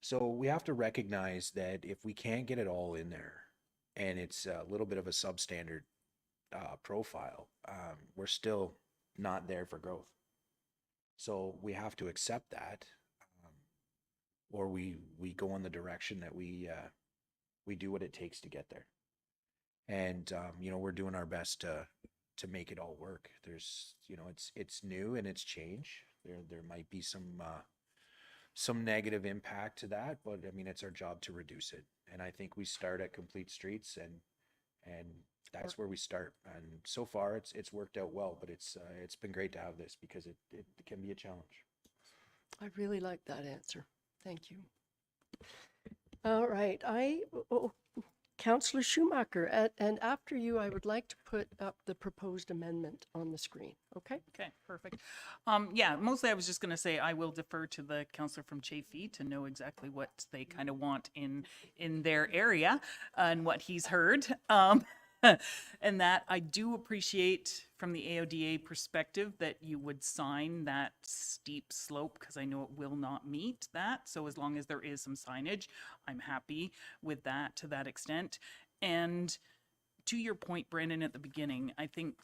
So we have to recognize that if we can't get it all in there, and it's a little bit of a substandard profile, we're still not there for growth. So we have to accept that, or we go in the direction that we do what it takes to get there. And we're doing our best to make it all work. There's it's new and it's change. There might be some negative impact to that, but I mean it's our job to reduce it. And I think we start at complete streets, and that's where we start. And so far it's worked out well, but it's been great to have this because it can be a challenge. I really like that answer. Thank you. All right, Councillor Schumacher, and after you, I would like to put up the proposed amendment on the screen, okay? Okay, perfect. Mostly I was just going to say I will defer to the councillor from Chafee to know exactly what they kind of want in their area and what he's heard. And that I do appreciate from the AODA perspective that you would sign that steep slope because I know it will not meet that. So as long as there is some signage, I'm happy with that to that extent. And to your point, Brandon, at the beginning, I think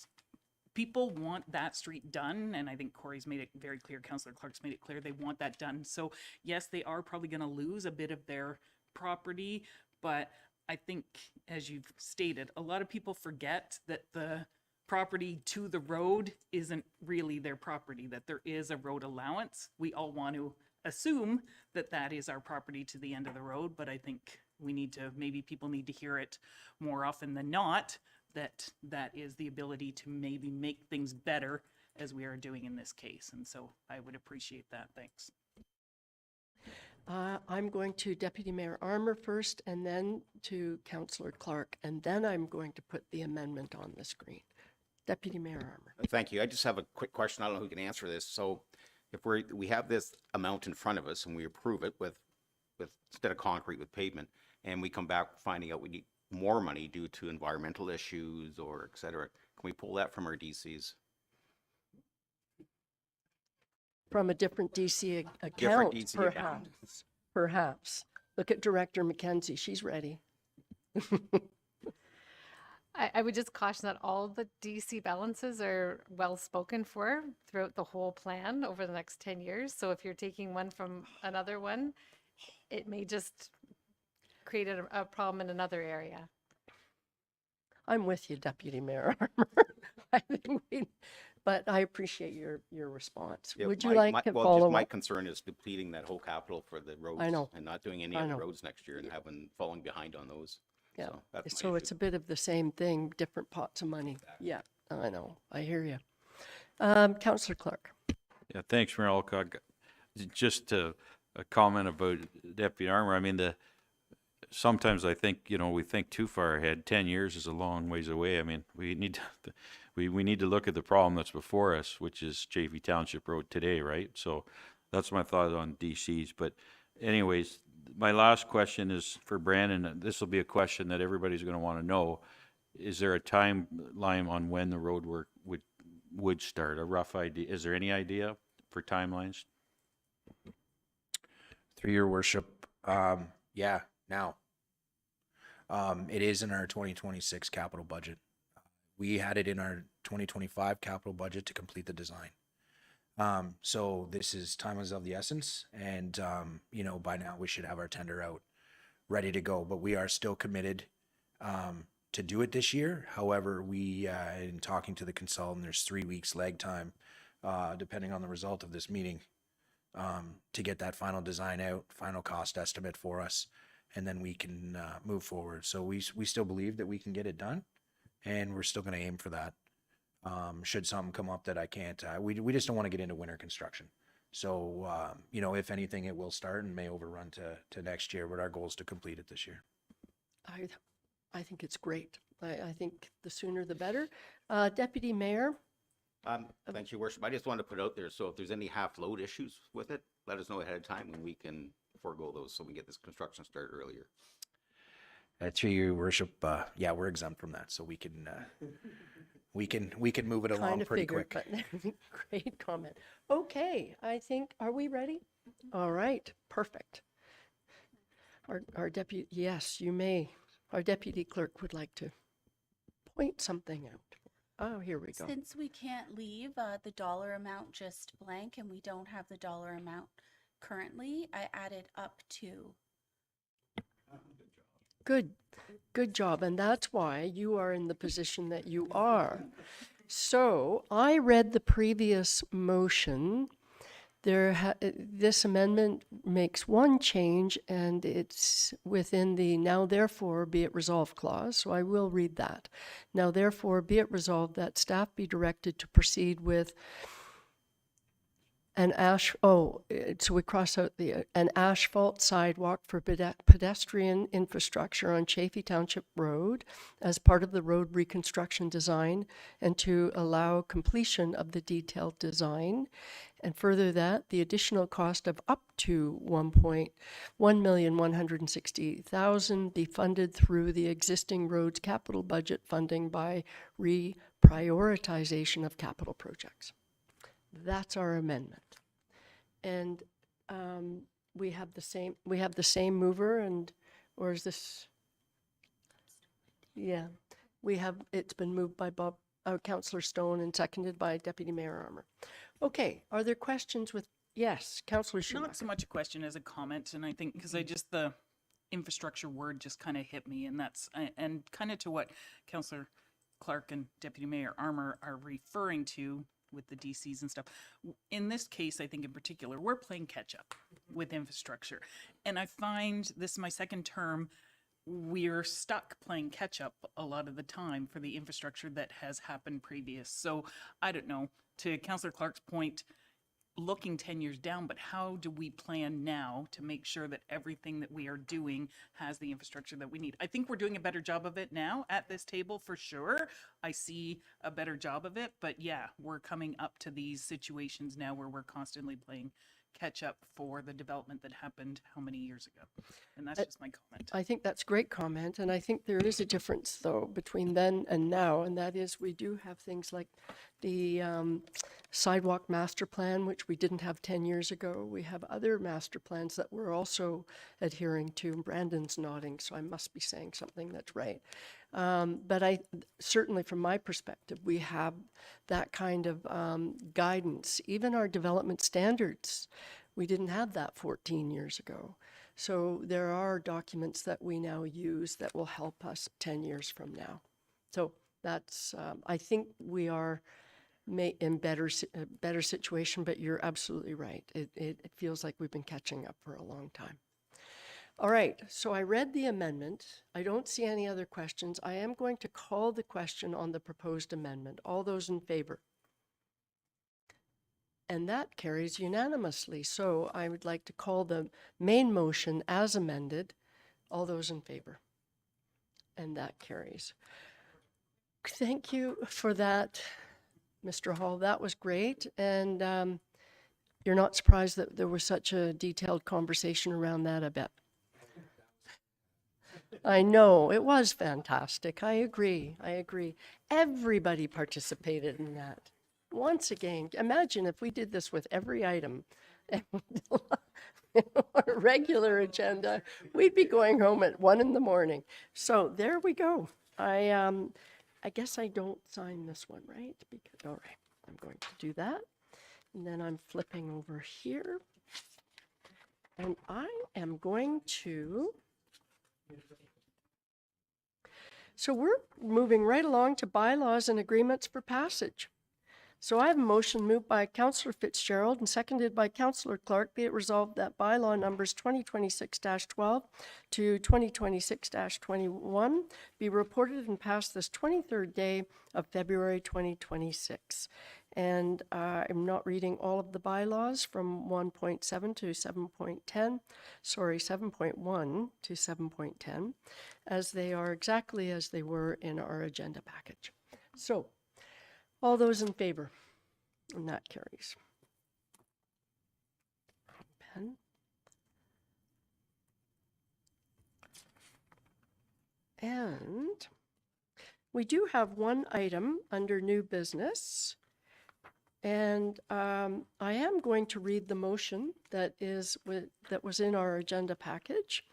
people want that street done. And I think Corey's made it very clear, Councillor Clark's made it clear, they want that done. So yes, they are probably going to lose a bit of their property, but I think, as you've stated, a lot of people forget that the property to the road isn't really their property, that there is a road allowance. We all want to assume that that is our property to the end of the road, but I think maybe people need to hear it more often than not, that is the ability to maybe make things better as we are doing in this case. And so I would appreciate that. Thanks. I'm going to Deputy Mayor Armour first, and then to Councillor Clark, and then I'm going to put the amendment on the screen. Deputy Mayor Armour. Thank you. I just have a quick question. I don't know who can answer this. So if we have this amount in front of us and we approve it with instead of concrete with pavement, and we come back finding out we need more money due to environmental issues or et cetera, can we pull that from our DCs? From a different DC account, Different DC account. Perhaps. Look at Director McKenzie. She's ready. I would just caution that all the DC balances are well spoken for throughout the whole plan over the next 10 years. So if you're taking one from another one, it may just create a problem in another area. I'm with you, Deputy Mayor Armour. I think but I appreciate your response. Yeah, Would you like to follow just my up? concern is depleting that whole capital for the roads. I know. And not doing any I of the know. roads next year and falling behind on those. Yeah. So that's my So it's issue. a bit of the same thing, different pots of money. Yeah, I know. I hear you. Councillor Clark. Yeah, thanks, Mayor Alcock. Just a comment about Deputy Armour. I mean, sometimes I think, we think too far ahead. 10 years is a long ways away. I mean, we need to look at the problem that's before us, which is Chafee Township Road today, right? So that's my thought on DCs. But anyways, my last question is for Brandon. This will be a question that everybody's going to want to know. Is there a timeline on when the road work would start? A rough idea? Is there any idea for timelines? Through your worship, now. It is in our 2026 capital budget. We had it in our 2025 capital budget to complete the design. So this is time is of the essence, and you know, by now we should have our tender out ready to go, but we are still committed to do it this year. However, we in talking to the consultant, there's 3 weeks lag time, depending on the result of this meeting, to get that final design out, final cost estimate for us, and then we can move forward. So we still believe that we can get it done, and we're still going to aim for that. Should something come up that I can't, we just don't want to get into winter construction. So, you know, if anything, it will start and may overrun to next year, but our goal is to complete it this year. I think it's great. I think the sooner the better. Deputy Mayor, Thank you, Worship. I just wanted to put out there, so if there's any half-load issues with it, let us know ahead of time and we can forego those so we get this construction started earlier. Through your worship, yeah, we're exempt from that, so we can move it along kind of pretty figured, quick. but great comment. Okay, I think, are we ready? All right, perfect. Our deputy, yes, you may. Our deputy clerk would like to point something out. Oh, here we go. Since we can't leave the dollar amount just blank and we don't have the dollar amount currently, I added up to. Good job. And that's why you are in the position that you are. So I read the previous motion. This amendment makes one change, and it's within the now therefore be it resolved clause. So I will read that. Now therefore be it resolved that staff be directed to proceed with so we cross out an asphalt sidewalk for pedestrian infrastructure on Chaffey Township Road as part of the road reconstruction design, and to allow completion of the detailed design. And further that the additional cost of up to $1,160,000 be funded through the existing roads capital budget funding by reprioritization of capital projects. That's our amendment. And we have the same mover, and or is this? Yeah, it's been moved by Councillor Stone and seconded by Deputy Mayor Armour. Okay, are there questions with, yes, Councillor Schumacher. Not so much a question as a comment, and I think because the infrastructure word just kind of hit me, and that's and kind of to what Councillor Clark and Deputy Mayor Armour are referring to with the DCs and stuff. In this case, I think in particular, we're playing catch up with infrastructure. And I find this is my second term, we're stuck playing catch up a lot of the time for the infrastructure that has happened previous. So I don't know, to Councillor Clark's point, looking 10 years down, but how do we plan now to make sure that everything that we are doing has the infrastructure that we need? I think we're doing a better job of it now at this table for sure. I see a better job of it, but yeah, we're coming up to these situations now where we're constantly playing catch up for the development that happened how many years ago? And that's just my comment. I think that's a great comment, and I think there is a difference, though, between then and now, and that is we do have things like the sidewalk master plan, which we didn't have 10 years ago. We have other master plans that we're also adhering to. Brandon's nodding, so I must be saying something that's right. But I certainly, from my perspective, we have that kind of guidance. Even our development standards, we didn't have that 14 years ago. So there are documents that we now use that will help us 10 years from now. So that's, I think we are in better situation, but you're absolutely right. It feels like we've been catching up for a long time. All right, so I read the amendment. I don't see any other questions. I am going to call the question on the proposed amendment. All those in favor? And that carries unanimously. So I would like to call the main motion as amended. All those in favor? And that carries. Thank you for that, Mr. Hall. That was great. And you're not surprised that there was such a detailed conversation around that, I bet. I know, it was fantastic. I agree. Everybody participated in that. Once again, imagine if we did this with every item our regular agenda, we'd be going home at 1 a.m. So there we go. I guess I don't sign this one, right? Because, all right, I'm going to do that. And then I'm flipping over here. And I am going to... So we're moving right along to bylaws and agreements for passage. So I have a motion moved by Councillor Fitzgerald and seconded by Councillor Clark. Be it resolved that bylaw numbers 2026-12 to 2026-21 be reported and passed this 23rd day of February 2026. And I'm not reading all of the bylaws from 1.7 to 7.10, sorry, 7.1 to 7.10, as they are exactly as they were in our agenda package. So, all those in favor? And that carries. Pen. And we do have one item under new business. And I am going to read the motion that was in our agenda package.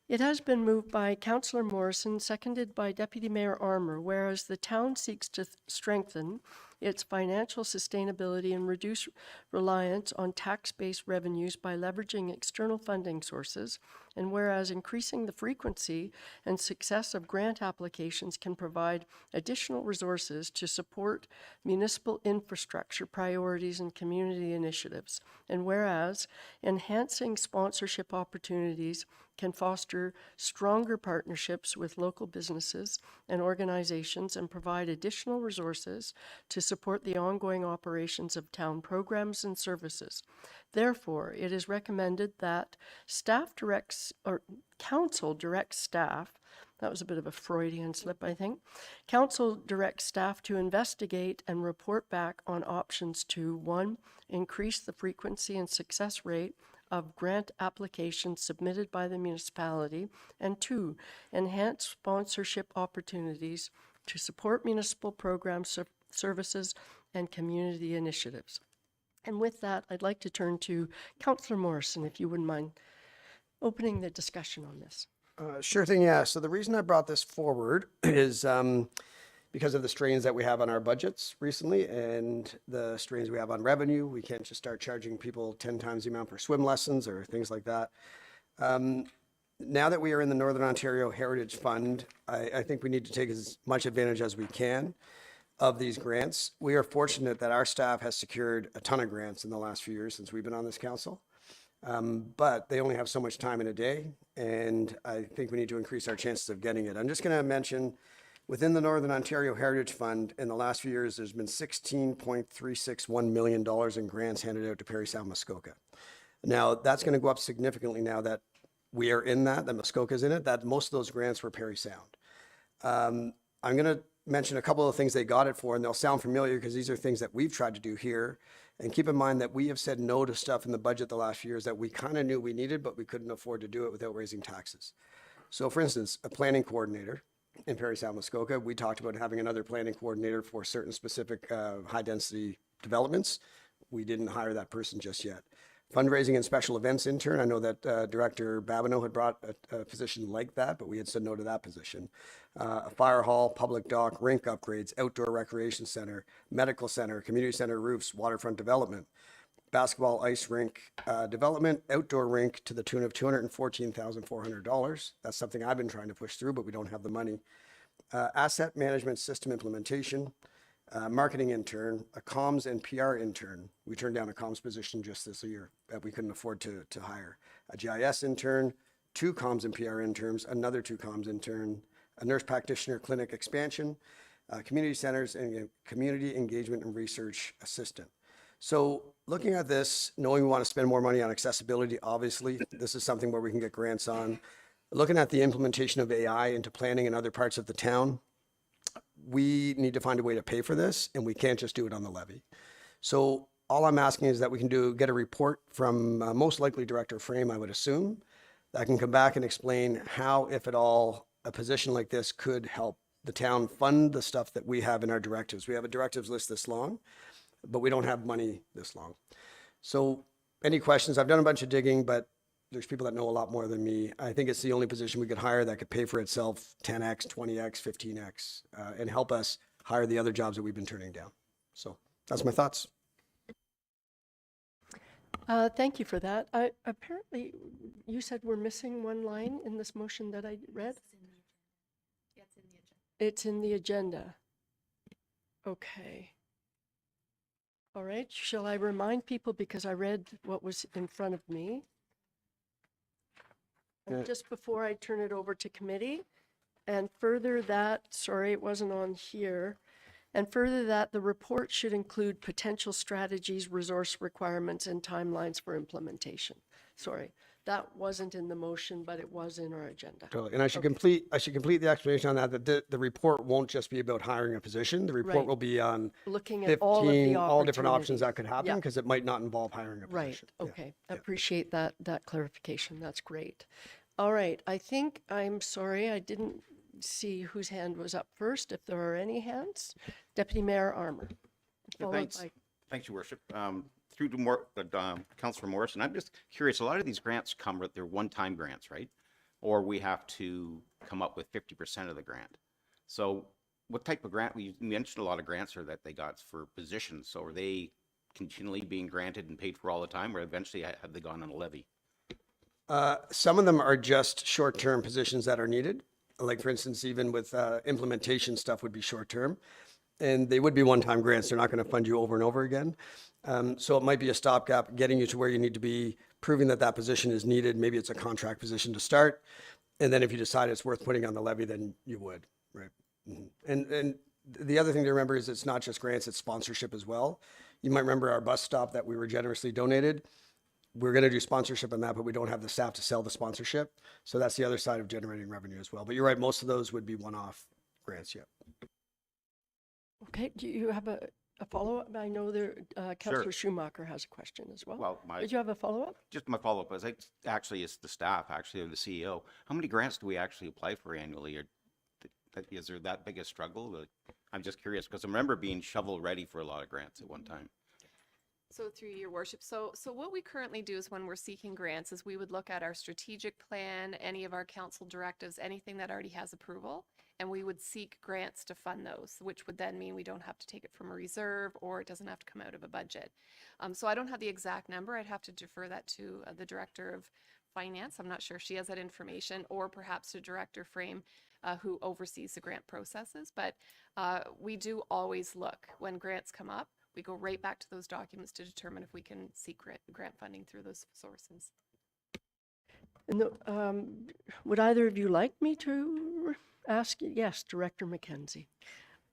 It has been moved by Councillor Morrison, seconded by Deputy Mayor Armour, whereas the town seeks to strengthen its financial sustainability and reduce reliance on tax-based revenues by leveraging external funding sources, and whereas increasing the frequency and success of grant applications can provide additional resources to support municipal infrastructure priorities and community initiatives, and whereas enhancing sponsorship opportunities can foster stronger partnerships with local businesses and organizations and provide additional resources to support the ongoing operations of town programs and services. Therefore, it is recommended that council directs staff, that was a bit of a Freudian slip, I think. Council directs staff to investigate and report back on options to 1, increase the frequency and success rate of grant applications submitted by the municipality, and 2, enhance sponsorship opportunities to support municipal programs, services, and community initiatives. And with that, I'd like to turn to Councillor Morrison, if you wouldn't mind opening the discussion on this. Sure thing, yeah. So the reason I brought this forward is because of the strains that we have on our budgets recently and the strains we have on revenue. We can't just start charging people 10 times the amount for swim lessons or things like that. Now that we are in the Northern Ontario Heritage Fund, I think we need to take as much advantage as we can of these grants. We are fortunate that our staff has secured a ton of grants in the last few years since we've been on this council. But they only have so much time in a day, and I think we need to increase our chances of getting it. I'm just going to mention, within the Northern Ontario Heritage Fund, in the last few years, there's been $16.361 million in grants handed out to Parry Sound Muskoka. Now, that's going to go up significantly now that we are in that Muskoka's in it, that most of those grants were Parry Sound. I'm going to mention a couple of things they got it for, and they'll sound familiar because these are things that we've tried to do here. And keep in mind that we have said no to stuff in the budget the last few years that we kind of knew we needed, but we couldn't afford to do it without raising taxes. So for instance, a planning coordinator in Parry Sound Muskoka, we talked about having another planning coordinator for certain specific high density developments. We didn't hire that person just yet. Fundraising and special events intern, I know that Director Babineau had brought a position like that, but we had said no to that position. A fire hall, public dock, rink upgrades, outdoor recreation center, medical center, community center roofs, waterfront development, basketball ice rink development, outdoor rink to the tune of $214,400. That's something I've been trying to push through, but we don't have the money. Asset management system implementation, marketing intern, a comms and PR intern. We turned down a comms position just this year that we couldn't afford to hire. A GIS intern, 2 comms and PR interns, another 2 comms intern, a nurse practitioner clinic expansion, community centers, and a community engagement and research assistant. So looking at this, knowing we want to spend more money on accessibility, obviously, this is something where we can get grants on. Looking at the implementation of AI into planning in other parts of the town, we need to find a way to pay for this, and we can't just do it on the levy. So all I'm asking is that we can get a report from most likely Director Frame, I would assume, that can come back and explain how, if at all, a position like this could help the town fund the stuff that we have in our directives. We have a directives list this long, but we don't have money this long. So any questions? I've done a bunch of digging, but there's people that know a lot more than me. I think it's the only position we could hire that could pay for itself 10x, 20x, 15x, and help us hire the other jobs that we've been turning down. So that's my thoughts. Thank you for that. Apparently, you said we're missing one line in this motion that I read? It's in the agenda. Okay. All right, shall I remind people, because I read what was in front of me? And just before I turn it over to committee, and further that, sorry, it wasn't on here, and further that the report should include potential strategies, resource requirements, and timelines for implementation. Sorry, that wasn't in the motion, but it was in our agenda. Totally. And I should complete the explanation on that the report won't just be about hiring a position. The report Right. will be on Looking at all of the all different options that could happen Yeah. because it might not involve hiring a Right, position. Yeah. okay. Appreciate that clarification. That's great. All right, I'm sorry, I didn't see whose hand was up first, if there are any hands. Deputy Mayor Armour. followed Thanks. by- Thanks, Your Worship. Through to Councillor Morrison, I'm just curious, a lot of these grants come with their one-time grants, right? Or we have to come up with 50% of the grant. So what type of grant, we mentioned a lot of grants are that they got for positions. So are they continually being granted and paid for all the time, or eventually have they gone on a levy? Some of them are just short-term positions that are needed. Like for instance, even with implementation stuff would be short-term. And they would be one-time grants. They're not going to fund you over and over again. So it might be a stopgap, getting you to where you need to be, proving that that position is needed. Maybe it's a contract position to start. And then if you decide it's worth putting on the levy, then you would, right? And the other thing to remember is it's not just grants, it's sponsorship as well. You might remember our bus stop that we were generously donated. We're going to do sponsorship on that, but we don't have the staff to sell the sponsorship. So that's the other side of generating revenue as well. But you're right, most of those would be one-off grants, yeah. Okay, do you have a follow-up? I know there, Councillor Schumacher has a question as well. Well, Did you have a follow-up? just my follow-up is, actually, it's the staff, actually, or the CEO. How many grants do we actually apply for annually? Or is there that big a struggle? I'm just curious, because I remember being shovel-ready for a lot of grants at one time. So through your worship, so what we currently do is when we're seeking grants is we would look at our strategic plan, any of our council directives, anything that already has approval, and we would seek grants to fund those, which would then mean we don't have to take it from a reserve or it doesn't have to come out of a budget. So I don't have the exact number. I'd have to defer that to the Director of Finance. I'm not sure if she has that information, or perhaps to Director Frame, who oversees the grant processes. But we do always look when grants come up. We go right back to those documents to determine if we can seek grant funding through those sources. And would either of you like me to ask? Yes, Director McKenzie.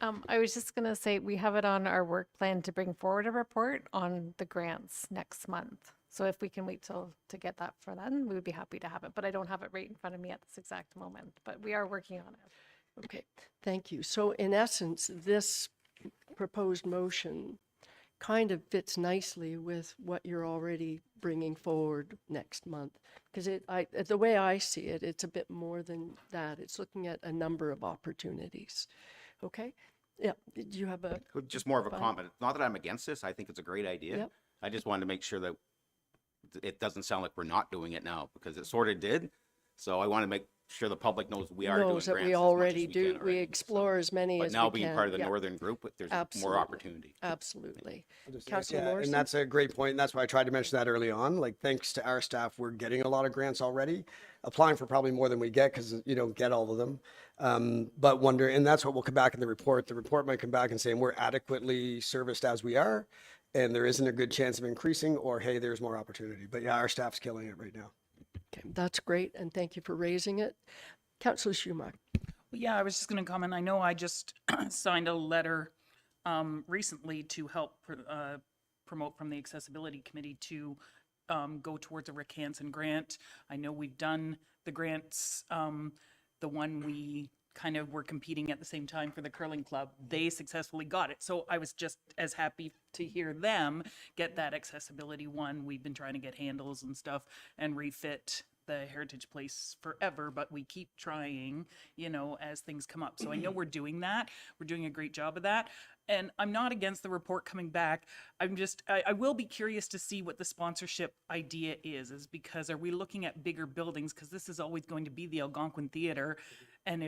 I was just gonna say, we have it on our work plan to bring forward a report on the grants next month. So if we can wait to get that for then, we would be happy to have it, but I don't have it right in front of me at this exact moment, but we are working on it. Okay, thank you. So in essence, this proposed motion kind of fits nicely with what you're already bringing forward next month. Because the way I see it, it's a bit more than that. It's looking at a number of opportunities. Okay? Yeah, do you have a? Just more of a Fine. comment. Not that I'm against this. I think it's a great idea. Yep. I just wanted to make sure that it doesn't sound like we're not doing it now, because it sort of did. So I want to make sure the public knows we are doing Knows that grants we as much as already we do. can We already. explore as many But as we now can. being part of the Yeah, northern group, there's absolutely. more opportunity. Absolutely. Just- Councillor yeah, Morrison? and that's a great point, and that's why I tried to mention that early on. Like, thanks to our staff, we're getting a lot of grants already, applying for probably more than we get because you don't get all of them. But and that's what will come back in the report. The report might come back and say we're adequately serviced as we are, and there isn't a good chance of increasing, or hey, there's more opportunity. But yeah, our staff's killing it right now. Okay, that's great, and thank you for raising it. Councillor Schumacher. Yeah, I was just going to comment. I know I just signed a letter recently to help promote from the Accessibility Committee to go towards a Rick Hansen grant. I know we've done the grants, the one we kind of were competing at the same time for the curling club. They successfully got it. So I was just as happy to hear them get that accessibility one. We've been trying to get handles and stuff and refit the Heritage Place forever, but we keep trying, you know, as things come up. So I know we're doing that. We're doing a great job of that. And I'm not against the report coming back. I will be curious to see what the sponsorship idea is because are we looking at bigger buildings? Because this is always going to be the Algonquin Theater. And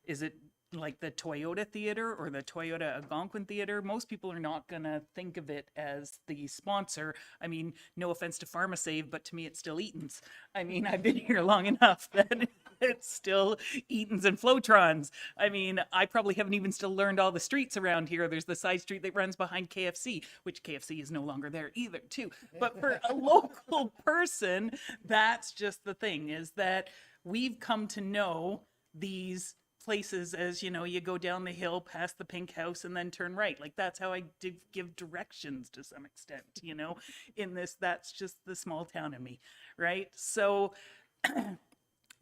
is it like the Toyota Theater or the Toyota Algonquin Theater? Most people are not going to think of it as the sponsor. I mean, no offense to PharmaSave, but to me, it's still Eaton's. I mean, I've been here long enough that it's still Eaton's and Flotrons. I mean, I probably haven't even still learned all the streets around here. There's the side street that runs behind KFC, which KFC is no longer there either, too. But for a local person, that's just the thing, is that we've come to know these places as, you know, you go down the hill past the pink house and then turn right. Like that's how I did give directions to some extent, you know, in this, that's just the small town in me, right? So,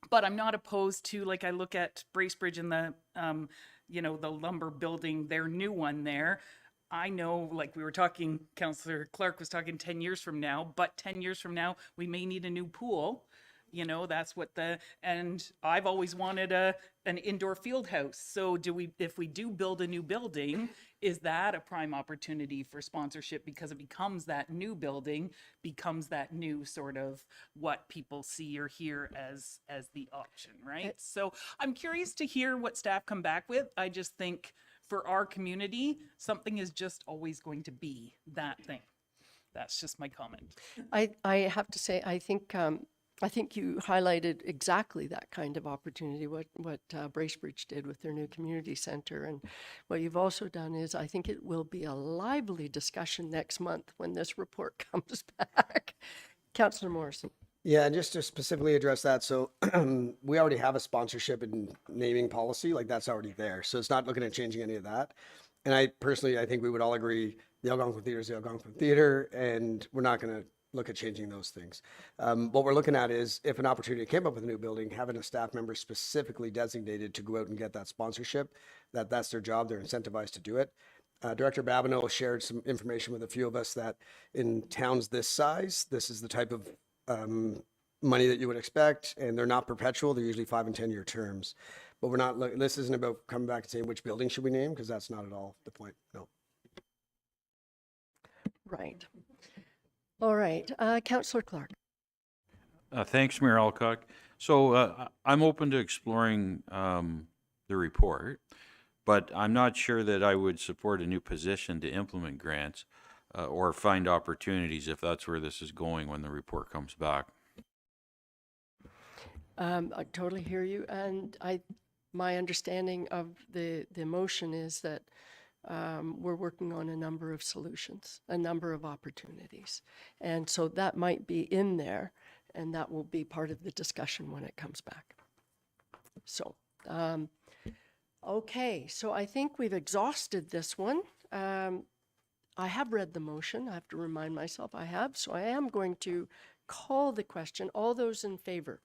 but I'm not opposed to, like, I look at Bracebridge and the, you know, the lumber building, their new one there. I know, like we were talking, Councillor Clark was talking 10 years from now, but 10 years from now, we may need a new pool. You know, that's what and I've always wanted an indoor field house. So if we do build a new building, is that a prime opportunity for sponsorship because it becomes that new building, becomes that new sort of what people see or hear as the option, right? So I'm curious to hear what staff come back with. I just think for our community, something is just always going to be that thing. That's just my comment. I have to say, I think you highlighted exactly that kind of opportunity, what Bracebridge did with their new community center. And what you've also done is, I think it will be a lively discussion next month when this report comes back. Councillor Morrison. Yeah, and just to specifically address that, so we already have a sponsorship and naming policy, like that's already there. So it's not looking at changing any of that. And I think we would all agree the Algonquin Theater is the Algonquin Theater, and we're not going to look at changing those things. What we're looking at is if an opportunity came up with a new building, having a staff member specifically designated to go out and get that sponsorship, that's their job, they're incentivized to do it. Director Babineau shared some information with a few of us that in towns this size, this is the type of money that you would expect, and they're not perpetual, they're usually 5 and 10 year terms. But we're not, this isn't about coming back and saying which building should we name, because that's not at all the point, no. Right. All right, Councillor Clark. Thanks, Mayor Alcock. So I'm open to exploring the report, but I'm not sure that I would support a new position to implement grants or find opportunities if that's where this is going when the report comes back. I totally hear you, and my understanding of the motion is that we're working on a number of solutions, a number of opportunities. And so that might be in there, and that will be part of the discussion when it comes back. So, okay, so I think we've exhausted this one. I have read the motion. I have to remind myself I have. So I am going to call the question. All those in favor?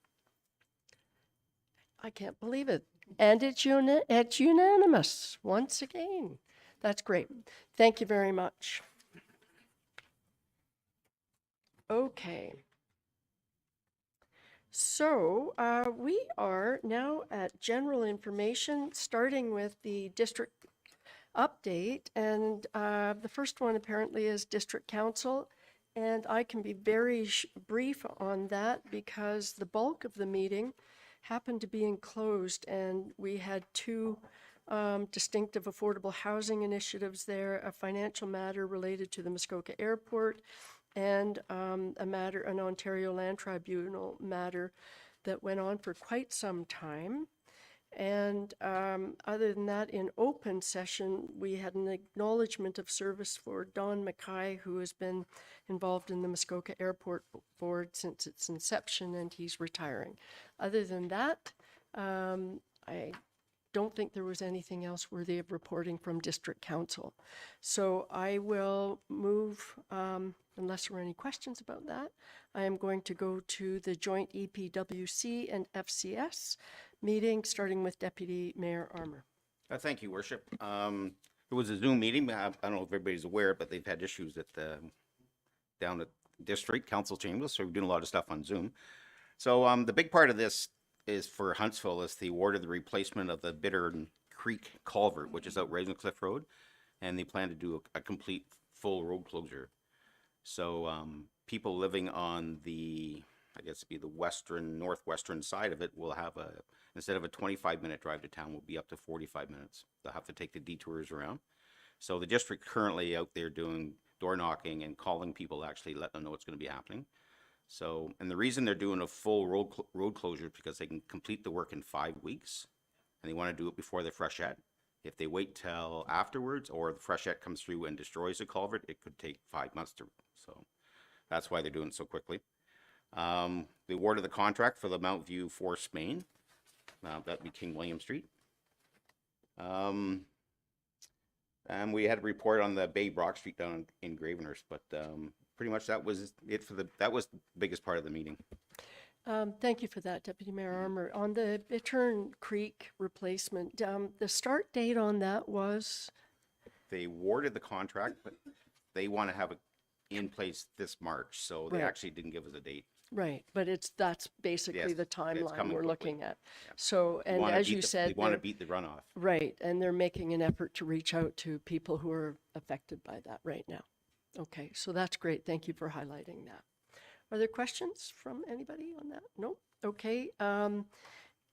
I can't believe it. And it's unanimous once again. That's great. Thank you very much. Okay. So we are now at general information, starting with the district update. And the first one apparently is district council. And I can be very brief on that because the bulk of the meeting happened to be enclosed, and we had two distinctive affordable housing initiatives there, a financial matter related to the Muskoka Airport, and an Ontario Land Tribunal matter that went on for quite some time. And other than that, in open session, we had an acknowledgement of service for Don Mackay, who has been involved in the Muskoka Airport Board since its inception, and he's retiring. Other than that, I don't think there was anything else worthy of reporting from District Council. So I will move, unless there are any questions about that, I am going to go to the joint EPWC and FCS meeting, starting with Deputy Mayor Armour. Thank you, Worship. It was a Zoom meeting. I don't know if everybody's aware, but they've had issues at down at District Council chambers, so we're doing a lot of stuff on Zoom. So the big part of this is for Huntsville is the award of the replacement of the Bittern Creek culvert, which is out Ravenscliff Road, and they plan to do a complete full road closure. So people living on the, I guess it'd be the northwestern side of it will have instead of a 25-minute drive to town, will be up to 45 minutes. They'll have to take the detours around. So the district currently out there doing door knocking and calling people, actually letting them know what's going to be happening. So, and the reason they're doing a full road closure is because they can complete the work in 5 weeks, and they want to do it before the freshet. If they wait till afterwards, or the freshet comes through and destroys the culvert, it could take 5 months to. So, that's why they're doing it so quickly. The award of the contract for the Mount View Force Main, that'd be King William Street. And we had a report on the Bay Brock Street down in Gravenhurst, but pretty much that was it for that was the biggest part of the meeting. Thank you for that, Deputy Mayor Armour. On the Bittern Creek replacement, the start date on that was? They awarded the contract, but they want to have it in place this March, so they Right. actually didn't give us a date. Right, but that's basically Yes, the it's timeline coming we're quickly. looking at. Yeah. So, They and wanna as beat you the- said, they want to they're- beat the runoff. right, and they're making an effort to reach out to people who are affected by that right now. Okay, so that's great. Thank you for highlighting that. Are there questions from anybody on that? No? Okay.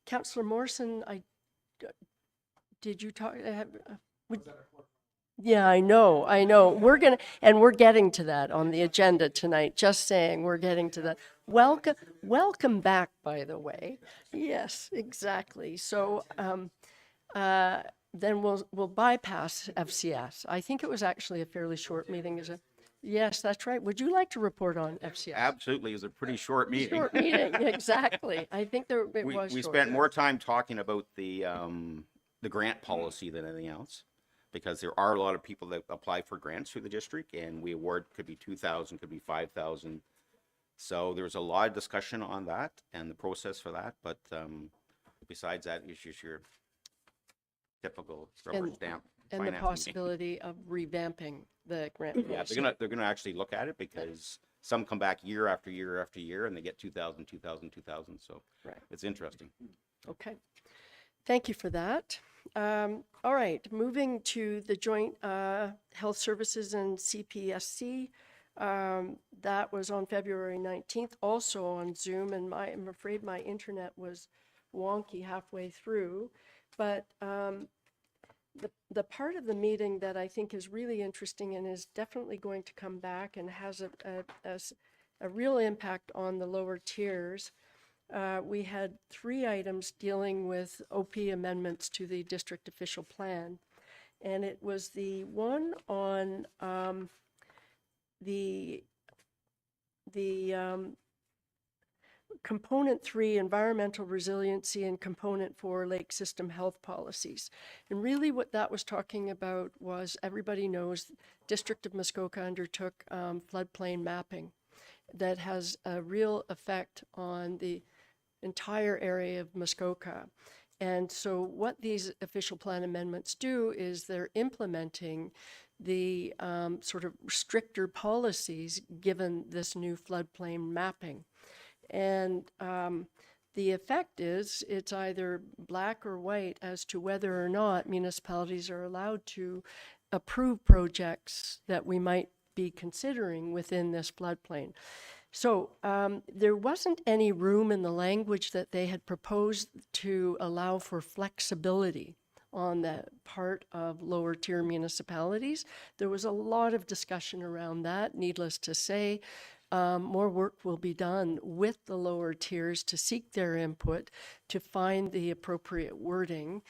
Councillor Morrison, did you talk? Yeah, I know. We're getting to that on the agenda tonight. Just saying, we're getting to that. Welcome back, by the way. Yes, exactly. So, then we'll bypass FCS. I think it was actually a fairly short meeting, is it? Yes, that's right. Would you like to report on FCS? Absolutely, it was a pretty short meeting. Short meeting, exactly. I think it we was short. spent more time talking about the grant policy than anything else, because there are a lot of people that apply for grants through the district, and we award could be 2,000, could be 5,000. So there was a lot of discussion on that and the process for that. But besides that, it's just your typical rubber stamp And the finance meeting. possibility of revamping the grant Yeah, policy. they're gonna actually look at it, because some come back year after year after year, and they get 2,000, 2,000, 2,000. So Right. it's interesting. Okay. Thank you for that. All right, moving to the Joint Health Services and CPSC. That was on February 19th, also on Zoom, and I'm afraid my internet was wonky halfway through. But the part of the meeting that I think is really interesting and is definitely going to come back and has a real impact on the lower tiers. We had 3 items dealing with OP amendments to the district official plan. And it was the one on the Component 3, environmental resiliency, and Component 4, lake system health policies. And really what that was talking about was, everybody knows, District of Muskoka undertook floodplain mapping that has a real effect on the entire area of Muskoka. And so what these official plan amendments do is they're implementing the sort of stricter policies given this new floodplain mapping. And the effect is it's either black or white as to whether or not municipalities are allowed to approve projects that we might be considering within this floodplain. So there wasn't any room in the language that they had proposed to allow for flexibility on the part of lower tier municipalities. There was a lot of discussion around that. Needless to say, more work will be done with the lower tiers to seek their input, to find the appropriate wording,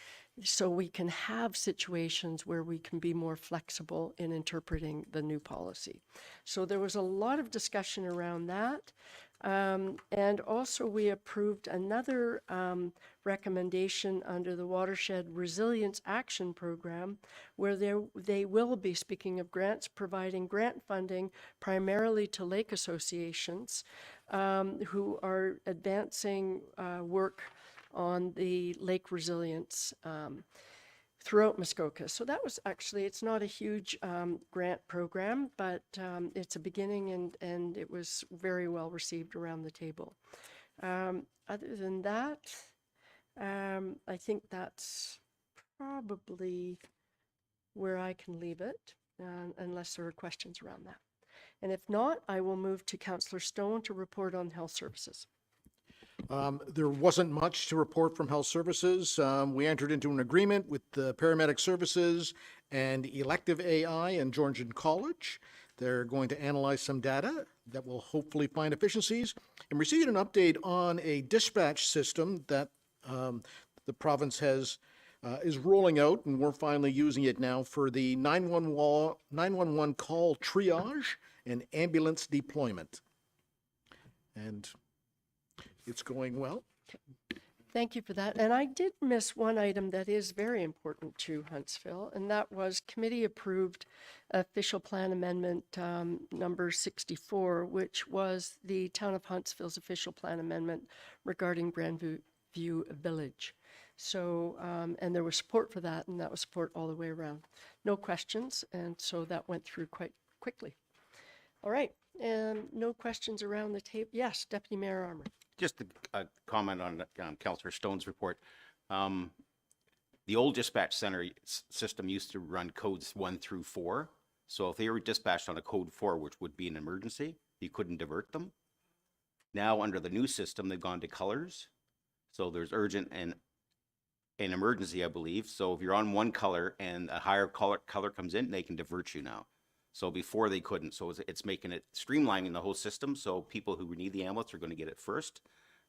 so we can have situations where we can be more flexible in interpreting the new policy. So there was a lot of discussion around that. And also we approved another recommendation under the Watershed Resilience Action Program, where they will be, speaking of grants, providing grant funding primarily to lake associations who are advancing work on the lake resilience throughout Muskoka. So that was actually, it's not a huge grant program, but it's a beginning, and it was very well received around the table. Other than that, I think that's probably where I can leave it, unless there are questions around that. And if not, I will move to Councillor Stone to report on health services. There wasn't much to report from health services. We entered into an agreement with the paramedic services and elective AI and Georgian College. They're going to analyze some data that will hopefully find efficiencies, and received an update on a dispatch system that the province has is rolling out, and we're finally using it now for the 911 call triage and ambulance deployment. And it's going well. Thank you for that. And I did miss one item that is very important to Huntsville, and that was committee approved official plan amendment number 64, which was the town of Huntsville's official plan amendment regarding Grandview Village. So, and there was support for that, and that was support all the way around. No questions, and so that went through quite quickly. All right, and no questions around the table. Yes, Deputy Mayor Armour. Just a comment on Councillor Stone's report. The old dispatch center system used to run codes 1 through 4. So if they were dispatched on a code 4, which would be an emergency, you couldn't divert them. Now under the new system, they've gone to colors. So there's urgent and an emergency, I believe. So if you're on one color and a higher color comes in, they can divert you now. So before they couldn't. So it's making it streamlining the whole system. So people who need the ambulance are going to get it first.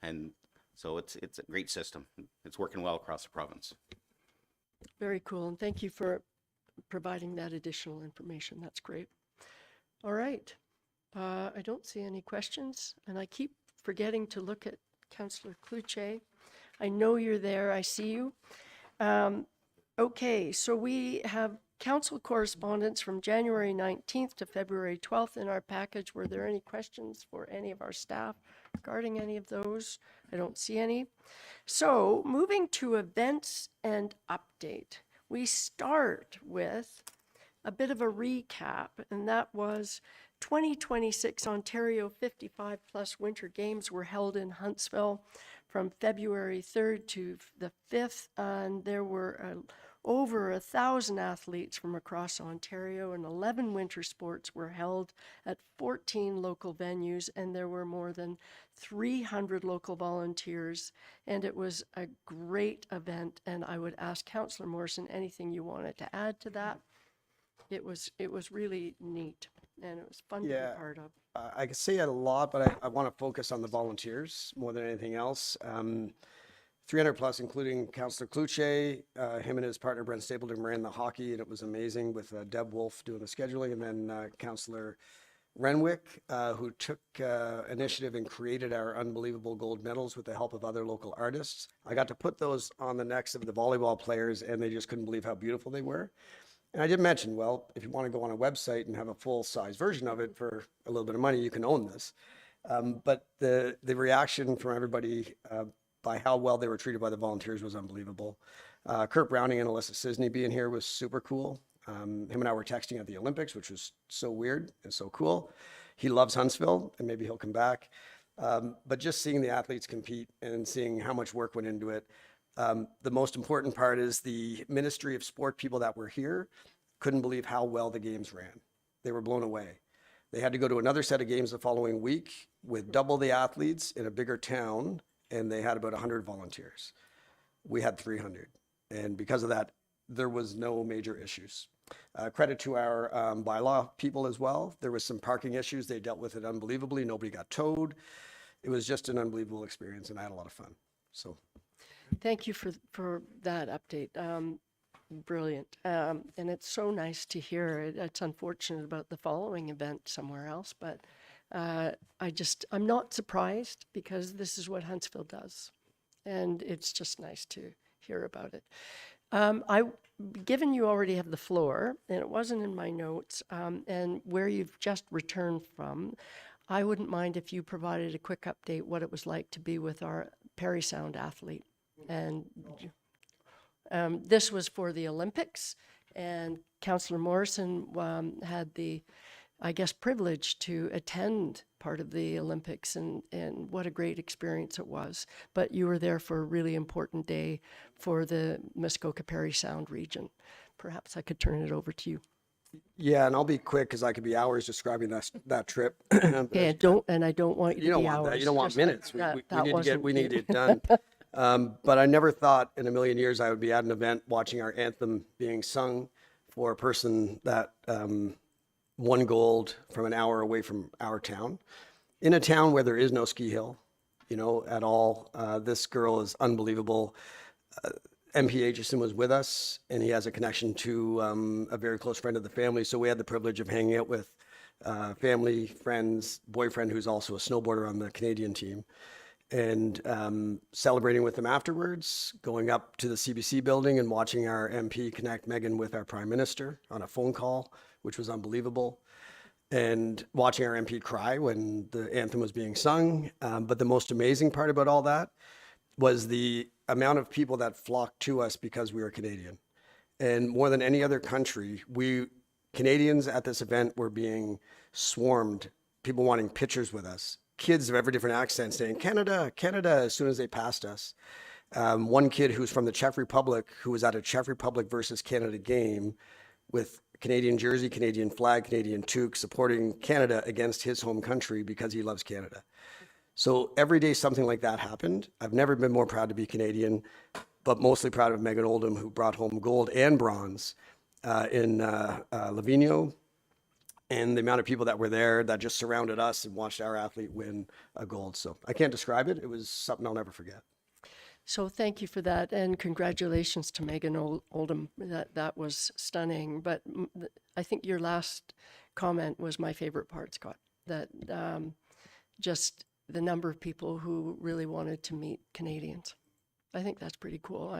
And so it's a great system. It's working well across the province. Very cool, and thank you for providing that additional information. That's great. All right. I don't see any questions, and I keep forgetting to look at Councillor Cloutier. I know you're there. I see you. Okay, so we have council correspondence from January 19th to February 12th in our package. Were there any questions for any of our staff regarding any of those? I don't see any. So moving to events and update, we start with a bit of a recap, and that was 2026 Ontario 55 Plus Winter Games were held in Huntsville from February 3rd to the 5th, and there were over 1,000 athletes from across Ontario, and 11 winter sports were held at 14 local venues, and there were more than 300 local volunteers, and it was a great event. And I would ask Councillor Morrison anything you wanted to add to that. It was really neat, and it was fun to be part of. I could say a lot, but I want to focus on the volunteers more than anything else. 300 plus, including Councillor Cloutier, him and his partner Brent Stapleton ran the hockey, and it was amazing with Deb Wolf doing the scheduling, and then Councillor Renwick, who took initiative and created our unbelievable gold medals with the help of other local artists. I got to put those on the necks of the volleyball players, and they just couldn't believe how beautiful they were. And I did mention, well, if you want to go on a website and have a full-size version of it for a little bit of money, you can own this. But the reaction from everybody by how well they were treated by the volunteers was unbelievable. Kurt Browning and Alyssa Cisney being here was super cool. Him and I were texting at the Olympics, which was so weird and so cool. He loves Huntsville, and maybe he'll come back. But just seeing the athletes compete and seeing how much work went into it, the most important part is the Ministry of Sport people that were here couldn't believe how well the games ran. They were blown away. They had to go to another set of games the following week with double the athletes in a bigger town, and they had about 100 volunteers. We had 300. And because of that, there was no major issues. Credit to our bylaw people as well. There was some parking issues. They dealt with it unbelievably. Nobody got towed. It was just an unbelievable experience, and I had a lot of fun. So. Thank you for that update. Brilliant. And it's so nice to hear it. It's unfortunate about the following event somewhere else, but I'm not surprised because this is what Huntsville does. And it's just nice to hear about it. Given you already have the floor, and it wasn't in my notes, and where you've just returned from, I wouldn't mind if you provided a quick update what it was like to be with our Parry Sound athlete. And this was for the Olympics, and Councillor Morrison had the, I guess, privilege to attend part of the Olympics, and what a great experience it was. But you were there for a really important day for the Muskoka Parry Sound region. Perhaps I could turn it over to you. Yeah, and I'll be quick because I could be hours describing that trip. Okay, I don't want you to You don't be want that. hours. You don't want Just minutes. that- We that need to wasn't we need to you. get done. But I never thought in a million years I would be at an event watching our anthem being sung for a person that won gold from an hour away from our town, in a town where there is no ski hill, at all. This girl is unbelievable. MP Aitchison was with us, and he has a connection to a very close friend of the family. So we had the privilege of hanging out with family, friends, boyfriend who's also a snowboarder on the Canadian team, and celebrating with them afterwards, going up to the CBC building and watching our MP connect Megan with our Prime Minister on a phone call, which was unbelievable, and watching our MP cry when the anthem was being sung. But the most amazing part about all that was the amount of people that flocked to us because we were Canadian. And more than any other country, we Canadians at this event were being swarmed, people wanting pictures with us, kids of every different accent saying, Canada, Canada, as soon as they passed us. One kid who's from the Czech Republic, who was at a Czech Republic versus Canada game with Canadian jersey, Canadian flag, Canadian toque, supporting Canada against his home country because he loves Canada. So every day something like that happened. I've never been more proud to be Canadian, but mostly proud of Megan Oldham, who brought home gold and bronze in Livigno, and the amount of people that were there that just surrounded us and watched our athlete win a gold. So I can't describe it. It was something I'll never forget. So thank you for that, and congratulations to Megan Oldham. That was stunning. But I think your last comment was my favorite part, Scott. That just the number of people who really wanted to meet Canadians. I think that's pretty cool.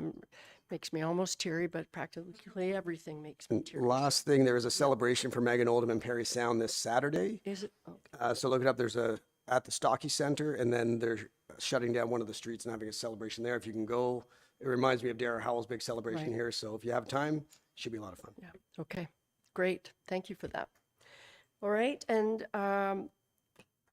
Makes me almost teary, but practically everything makes me teary. Last thing, there is a celebration for Megan Oldham in Parry Sound this Saturday. Is it? Okay. So look it up. There's at the Stocky Center, and then they're shutting down one of the streets and having a celebration there. If you can go, it reminds me of Dara Howell's big celebration Right. here. So if you have time, it should be a lot of fun. Yeah. Okay. Great. Thank you for that. All right. And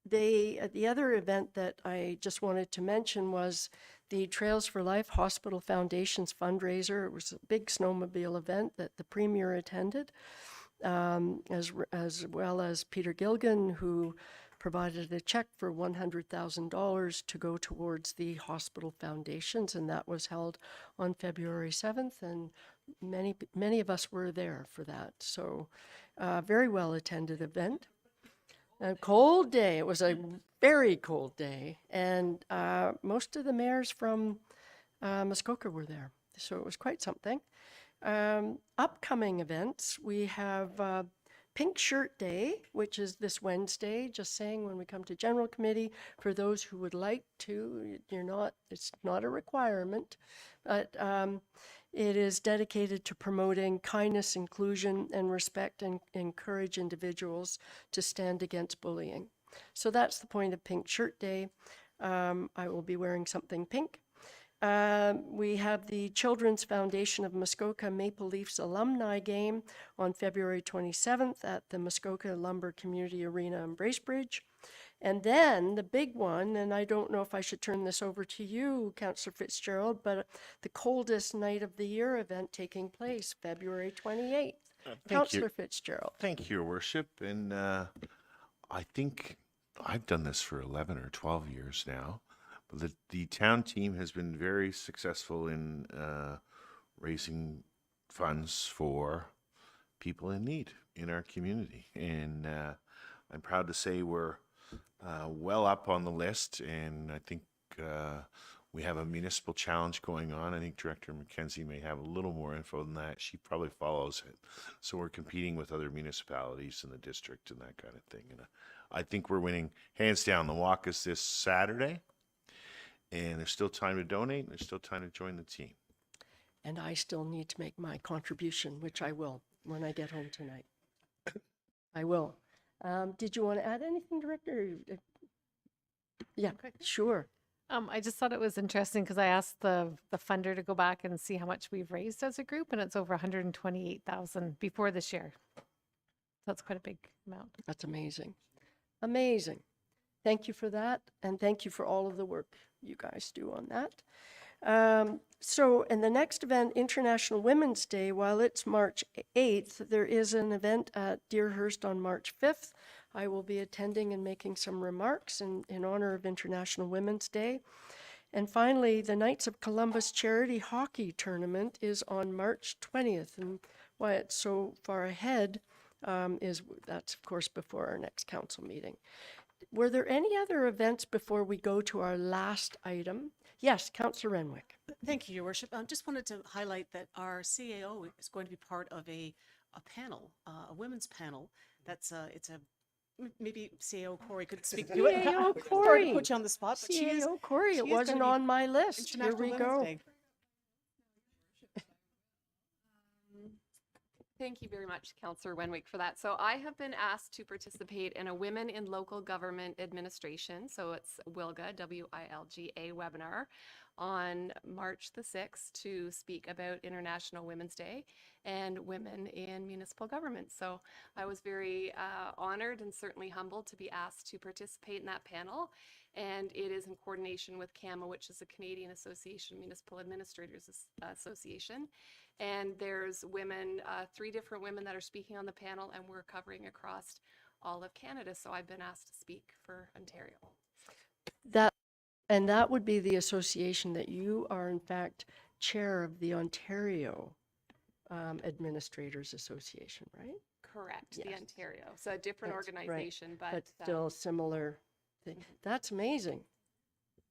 the other event that I just wanted to mention was the Trails for Life Hospital Foundation's fundraiser. It was a big snowmobile event that the Premier attended, as well as Peter Gilgan, who provided a check for $100,000 to go towards the hospital foundations, and that was held on February 7th, and many of us were there for that. So very well attended event. A cold day. It was a very cold day, and most of the mayors from Muskoka were there, so it was quite something. Upcoming events, we have Pink Shirt Day, which is this Wednesday, just saying when we come to General Committee, for those who would like to, it's not a requirement, but it is dedicated to promoting kindness, inclusion, and respect, and encourage individuals to stand against bullying. So that's the point of Pink Shirt Day. I will be wearing something pink. We have the Children's Foundation of Muskoka Maple Leafs alumni game on February 27th at the Muskoka Lumber Community Arena in Bracebridge. And then the big one, and I don't know if I should turn this over to you, Councillor Fitzgerald, but the coldest night of the year event taking place February 28th. Councillor Fitzgerald. Thank you, Your Worship. And I think I've done this for 11 or 12 years now. But the town team has been very successful in raising funds for people in need in our community. And I'm proud to say we're well up on the list, and I think we have a municipal challenge going on. I think Director McKenzie may have a little more info than that. She probably follows it. So we're competing with other municipalities in the district and that kind of thing. And I think we're winning hands down. The walk is this Saturday, and there's still time to donate, and there's still time to join the team. And I still need to make my contribution, which I will when I get home tonight. I will. Did you want to add anything, Director? Yeah, sure. I just thought it was interesting because I asked the funder to go back and see how much we've raised as a group, and it's over 128,000 before this year. So that's quite a big amount. That's amazing. Amazing. Thank you for that, and thank you for all of the work you guys do on that. And the next event, International Women's Day, while it's March 8th, there is an event at Deerhurst on March 5th. I will be attending and making some remarks in honor of International Women's Day. And finally, the Knights of Columbus Charity Hockey Tournament is on March 20th. And why it's so far ahead that's, of course, before our next council meeting. Were there any other events before we go to our last item? Yes, Councillor Renwick. Thank you, Your Worship. I just wanted to highlight that our CAO is going to be part of a panel, a women's panel. Maybe CAO Corey could speak to it. CAO Sorry Corey. to put you on the spot, but she is. CAO Corey, she it is wasn't gonna be on my list. Here International we Women's go. Day. Thank you very much, Councillor Wenwick, for that. So I have been asked to participate in a Women in Local Government Administration, so it's WILGA, W-I-L-G-A webinar on March the 6th to speak about International Women's Day and women in municipal government. So I was very honored and certainly humbled to be asked to participate in that panel. And it is in coordination with CAMA, which is the Canadian Association of Municipal Administrators Association. And there's women, 3 different women that are speaking on the panel, and we're covering across all of Canada. So I've been asked to speak for Ontario. That would be the association that you are, in fact, chair of the Ontario Administrators Association, right? Correct, the Yes. Ontario. So a different That's right, organization, but still similar thing. That's amazing.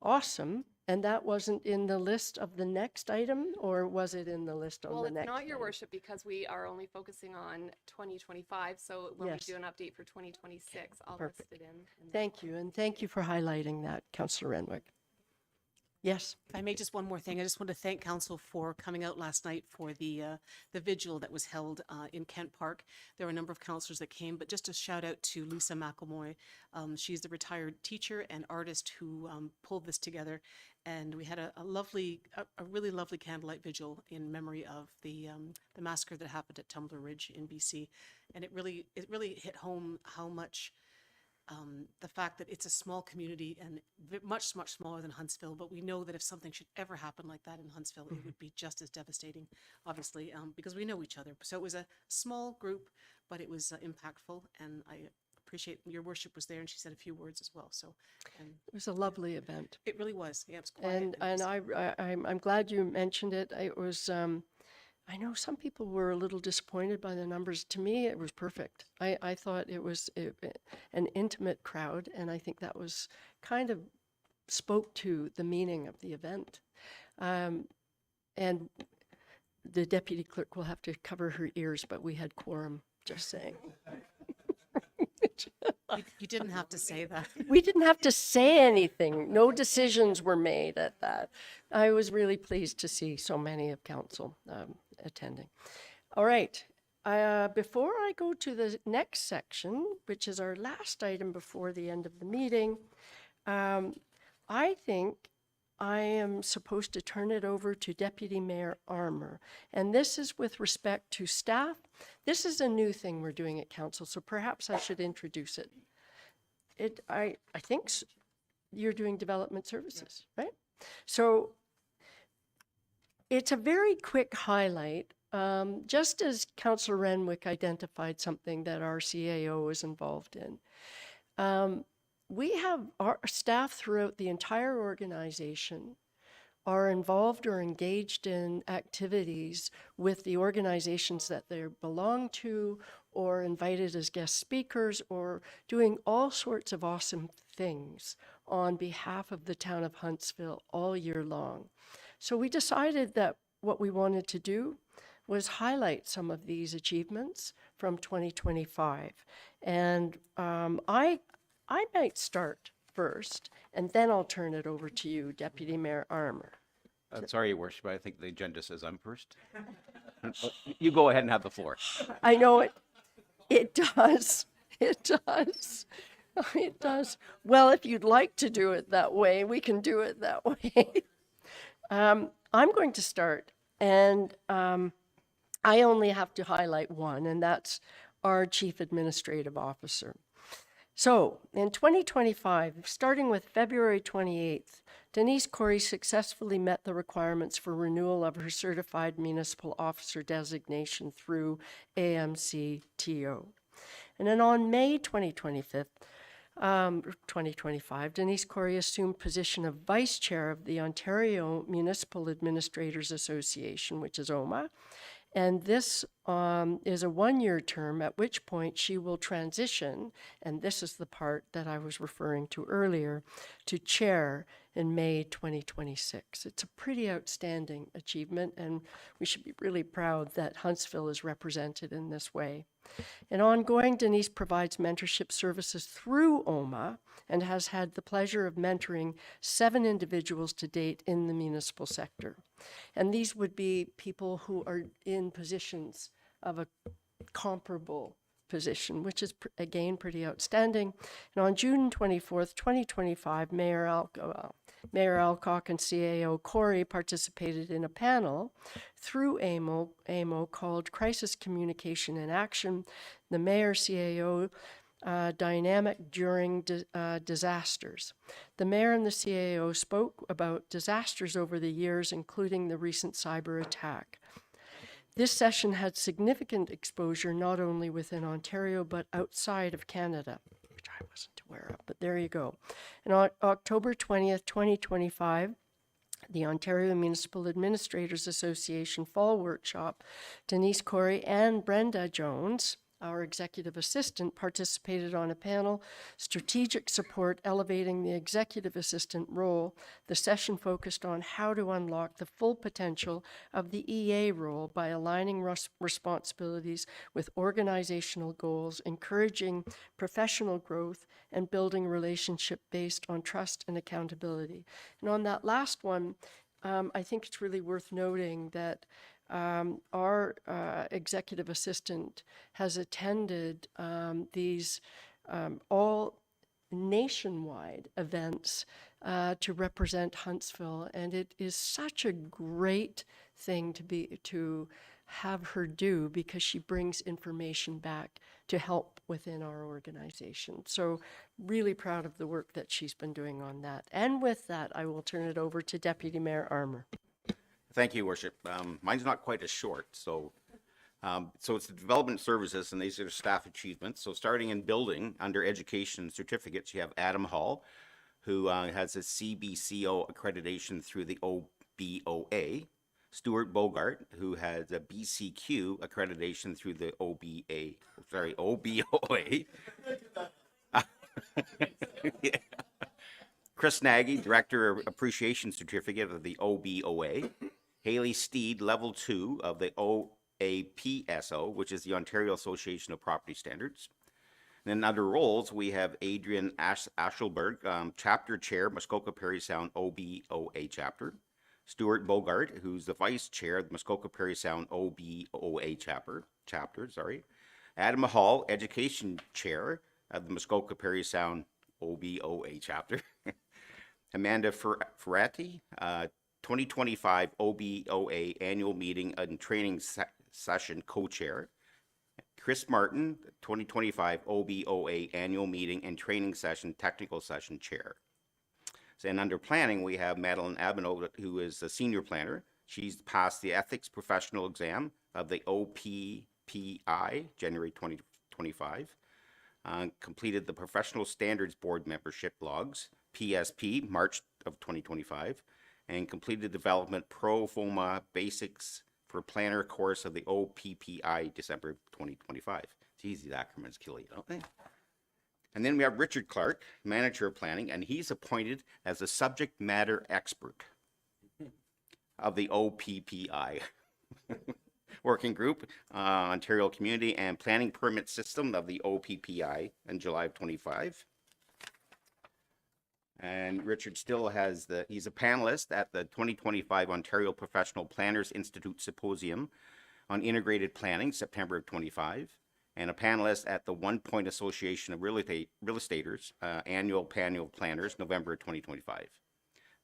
Awesome. And that wasn't in the list of the next item, or was it in the list on well, the it's next? not, Your item? Worship, because we are only focusing on 2025. So when Yes. we do an update for 2026, I'll Perfect. list it in. Thank you, and thank you for highlighting that, Councillor Renwick. Yes. If I may, just one more thing. I just want to thank council for coming out last night for the vigil that was held in Kent Park. There were a number of councillors that came, but just a shout out to Lisa McElmoy. She's the retired teacher and artist who pulled this together. And we had a really lovely candlelight vigil in memory of the massacre that happened at Tumbler Ridge in BC. And it really hit home how much the fact that it's a small community and much, much smaller than Huntsville, but we know that if something should ever happen like that in Huntsville, it would be just as devastating, obviously, because we know each other. So it was a small group, but it was impactful, and I appreciate Your Worship was there, and she said a few words as well. So It was a lovely event. it really was. Yeah, it was quiet. And I'm glad you mentioned it. It was, I know some people were a little disappointed by the numbers. To me, it was perfect. I thought it was an intimate crowd, and I think that was kind of spoke to the meaning of the event. And the deputy clerk will have to cover her ears, but we had quorum, just saying. You didn't have to say that. We didn't have to say anything. No decisions were made at that. I was really pleased to see so many of council attending. All right. Before I go to the next section, which is our last item before the end of the meeting, I think I am supposed to turn it over to Deputy Mayor Armour. And this is with respect to staff. This is a new thing we're doing at council, so perhaps I should introduce it. I think you're doing development services, right? So it's a very quick highlight. Just as Councillor Renwick identified something that our CAO is involved in. We have our staff throughout the entire organization are involved or engaged in activities with the organizations that they belong to, or invited as guest speakers, or doing all sorts of awesome things on behalf of the town of Huntsville all year long. So we decided that what we wanted to do was highlight some of these achievements from 2025. And I might start first, and then I'll turn it over to you, Deputy Mayor Armour. Sorry, Your Worship, but I think the agenda says I'm first. You go ahead and have the floor. I know it does. It does. It does. Well, if you'd like to do it that way, we can do it that way. I'm going to start, and I only have to highlight one, and that's our Chief Administrative Officer. So, in 2025, starting with February 28th, Denise Corey successfully met the requirements for renewal of her certified municipal officer designation through AMCTO. And then on May 2025, Denise Corey assumed position of vice chair of the Ontario Municipal Administrators Association, which is OMA. And this is a one-year term, at which point she will transition, and this is the part that I was referring to earlier, to chair in May 2026. It's a pretty outstanding achievement, and we should be really proud that Huntsville is represented in this way. And ongoing, Denise provides mentorship services through OMA and has had the pleasure of mentoring 7 individuals to date in the municipal sector. And these would be people who are in positions of a comparable position, which is, again, pretty outstanding. And on June 24th, 2025, Mayor Alcock and CAO Corey participated in a panel through AMO called Crisis Communication in Action, the Mayor CAO Dynamic During Disasters. The Mayor and the CAO spoke about disasters over the years, including the recent cyber attack. This session had significant exposure not only within Ontario but outside of Canada, which I wasn't aware of, but there you go. And on October 20th, 2025, the Ontario Municipal Administrators Association Fall Workshop, Denise Corey and Brenda Jones, our executive assistant, participated on a panel, Strategic Support Elevating the Executive Assistant Role. The session focused on how to unlock the full potential of the EA role by aligning responsibilities with organizational goals, encouraging professional growth, and building relationship based on trust and accountability. And on that last one, I think it's really worth noting that our executive assistant has attended these all nationwide events to represent Huntsville, and it is such a great thing to have her do because she brings information back to help within our organization. So really proud of the work that she's been doing on that. And with that, I will turn it over to Deputy Mayor Armour. Thank you, Worship. Mine's not quite as short, so it's the development services, and these are staff achievements. So starting in building, under education certificates, you have Adam Hall, who has a CBCO accreditation through the OBOA. Stuart Bogart, who has a BCQ accreditation through the OBOA. Yeah. Chris Nagy, Director of Appreciation Certificate of the OBOA. Haley Steed, Level 2 of the OAPSO, which is the Ontario Association of Property Standards. And then under roles, we have Adrian Ashelberg, Chapter Chair, Muskoka Parry Sound OBOA Chapter. Stuart Bogart, who's the Vice Chair of the Muskoka Parry Sound OBOA Chapter. Adam Hall, Education Chair of the Muskoka Parry Sound OBOA Chapter. Amanda Ferretti, 2025 OBOA Annual Meeting and Training Session Co-Chair. Chris Martin, 2025 OBOA Annual Meeting and Training Session Technical Session Chair. And under planning, we have Madeline Abino, who is a senior planner. She's passed the ethics professional exam of the OPPI, January 2025. Completed the Professional Standards Board membership logs, PSP, March of 2025, and completed development Pro FOMA Basics for Planner course of the OPPI, December 2025. It's easy, the acronyms kill you, don't they? And then we have Richard Clark, Manager of Planning, and he's appointed as a subject matter expert of the OPPI Working Group, Ontario Community and Planning Permit System of the OPPI in July of 25. And Richard still has he's a panelist at the 2025 Ontario Professional Planners Institute Symposium on Integrated Planning, September of 25. And a panelist at the One Point Association of Real Estaters Annual Panel Planners, November 2025.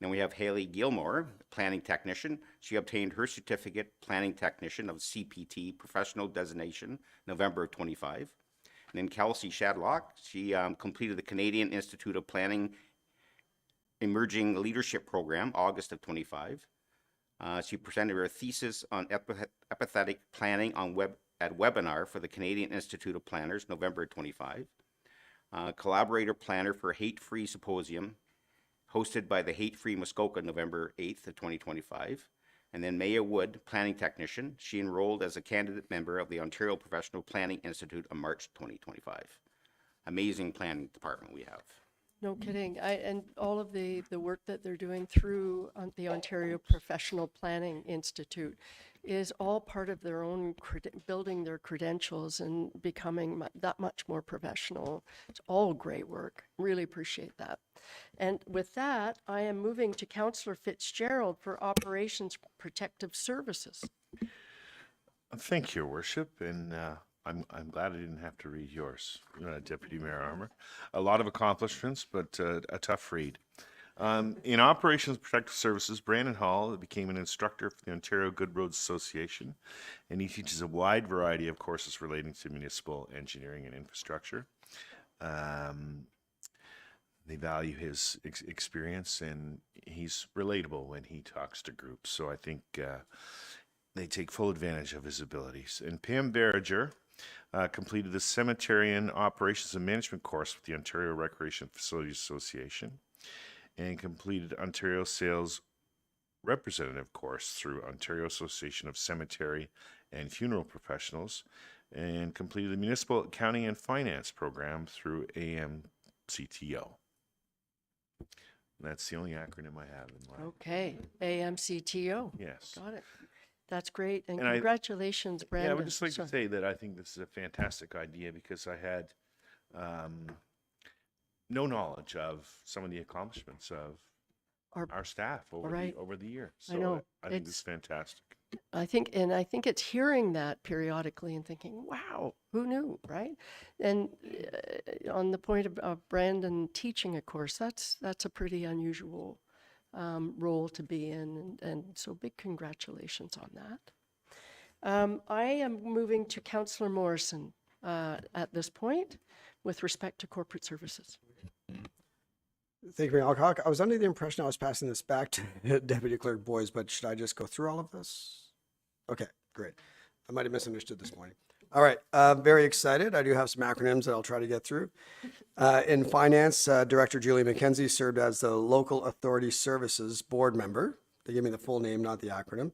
Then we have Haley Gilmore, Planning Technician. She obtained her certificate, Planning Technician of CPT Professional Designation, November of 25. And then Kelsey Shadlock, she completed the Canadian Institute of Planning Emerging Leadership Program, August of 25. She presented her thesis on empathetic planning on at webinar for the Canadian Institute of Planners, November 25. Collaborator planner for Hate Free Symposium, hosted by the Hate Free Muskoka, November 8th of 2025. And then Maya Wood, planning technician. She enrolled as a candidate member of the Ontario Professional Planning Institute on March 2025. Amazing planning department we have. No kidding. And all of the work that they're doing through the Ontario Professional Planning Institute is all part of their own building their credentials and becoming that much more professional. It's all great work. Really appreciate that. And with that, I am moving to Councillor Fitzgerald for Operations Protective Services. Thank you, Your Worship, and I'm glad I didn't have to read yours, Deputy Mayor Armour. A lot of accomplishments, but a tough read. In Operations Protective Services, Brandon Hall became an instructor for the Ontario Good Roads Association, and he teaches a wide variety of courses relating to municipal engineering and infrastructure. They value his experience, and he's relatable when he talks to groups, so I think they take full advantage of his abilities. And Pam Berger completed the Cemeterian Operations and Management course with the Ontario Recreation Facilities Association and completed Ontario Sales Representative course through Ontario Association of Cemetery and Funeral Professionals and completed the Municipal Accounting and Finance program through AMCTO. That's the only acronym I have in mind. Okay, AMCTO. Yes. Got it. That's great. And And congratulations, Brandon. Yeah, I would just like Sorry. to say that I think this is a fantastic idea because I had no knowledge of some of the accomplishments of our staff Right. over the year. I know. I think this is fantastic. I think it's hearing that periodically and thinking, wow, who knew, right? And on the point of Brandon teaching a course, that's a pretty unusual role to be in. And so big congratulations on that. I am moving to Councillor Morrison at this point with respect to corporate services. Thank you, Mayor Alcock. I was under the impression I was passing this back to Deputy Clerk Boyes, but should I just go through all of this? Okay, great. I might have misunderstood this morning. All right, very excited. I do have some acronyms that I'll try to get through. In finance, Director Julie McKenzie served as the Local Authority Services Board member. They gave me the full name, not the acronym.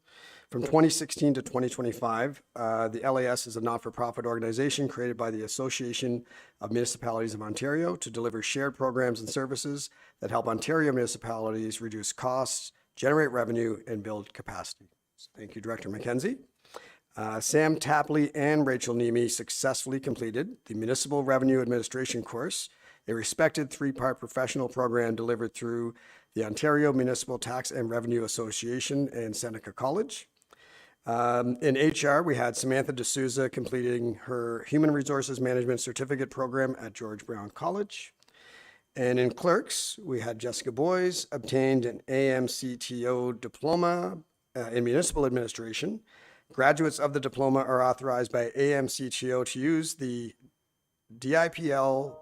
From 2016 to 2025, the LAS is a not-for-profit organization created by the Association of Municipalities of Ontario to deliver shared programs and services that help Ontario municipalities reduce costs, generate revenue, and build capacity. So thank you, Director McKenzie. Sam Tapley and Rachel Nemi successfully completed the Municipal Revenue Administration course, a respected three-part professional program delivered through the Ontario Municipal Tax and Revenue Association and Seneca College. In HR, we had Samantha D'Souza completing her Human Resources Management Certificate program at George Brown College. And in clerks, we had Jessica Boyes obtained an AMCTO diploma in municipal administration. Graduates of the diploma are authorized by AMCTO to use the DIPL.M.A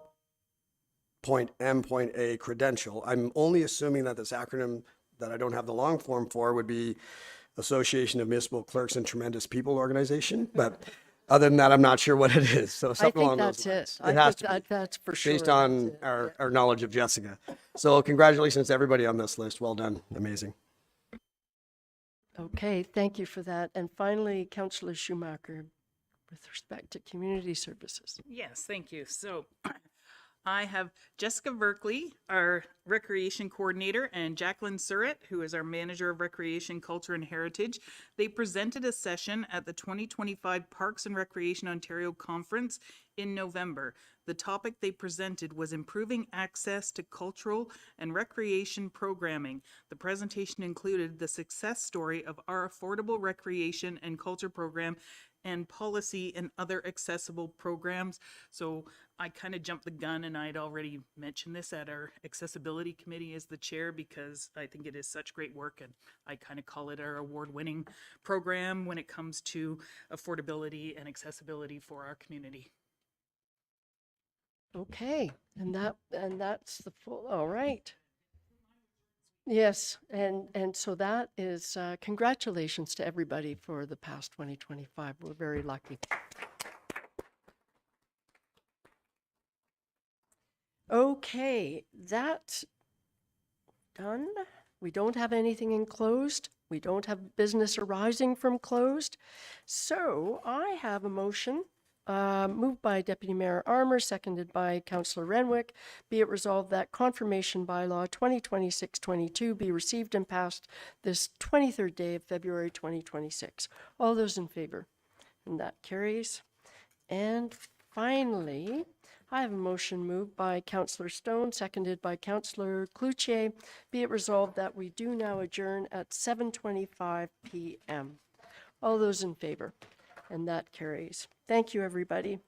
credential. I'm only assuming that this acronym that I don't have the long form for would be Association of Municipal Clerks and Tremendous People Organization, but other than that, I'm not sure what it is. So I something think along that's those lines. it. I has think to be, that's for sure. based on our knowledge of Jessica. So congratulations to everybody on this list. Well done. Amazing. Okay, thank you for that. And finally, Councillor Schumacher, with respect to community services. Yes, thank you. So I have Jessica Verkley, our recreation coordinator, and Jacqueline Surratt, who is our manager of recreation, culture, and heritage. They presented a session at the 2025 Parks and Recreation Ontario Conference in November. The topic they presented was improving access to cultural and recreation programming. The presentation included the success story of our affordable recreation and culture program and policy and other accessible programs. So I kind of jumped the gun, and I'd already mentioned this at our accessibility committee as the chair because I think it is such great work, and I kind of call it our award-winning program when it comes to affordability and accessibility for our community. Okay, and that's the full, all right. Yes, and so that is, congratulations to everybody for the past 2025. We're very lucky. Okay, that's done. We don't have anything in closed. We don't have business arising from closed. So I have a motion, moved by Deputy Mayor Armour, seconded by Councillor Renwick. Be it resolved that confirmation bylaw 2026-22 be received and passed this 23rd day of February 2026. All those in favor? And that carries. And finally, I have a motion moved by Councillor Stone, seconded by Councillor Cloutier. Be it resolved that we do now adjourn at 7:25 p.m. All those in favor? And that carries. Thank you, everybody.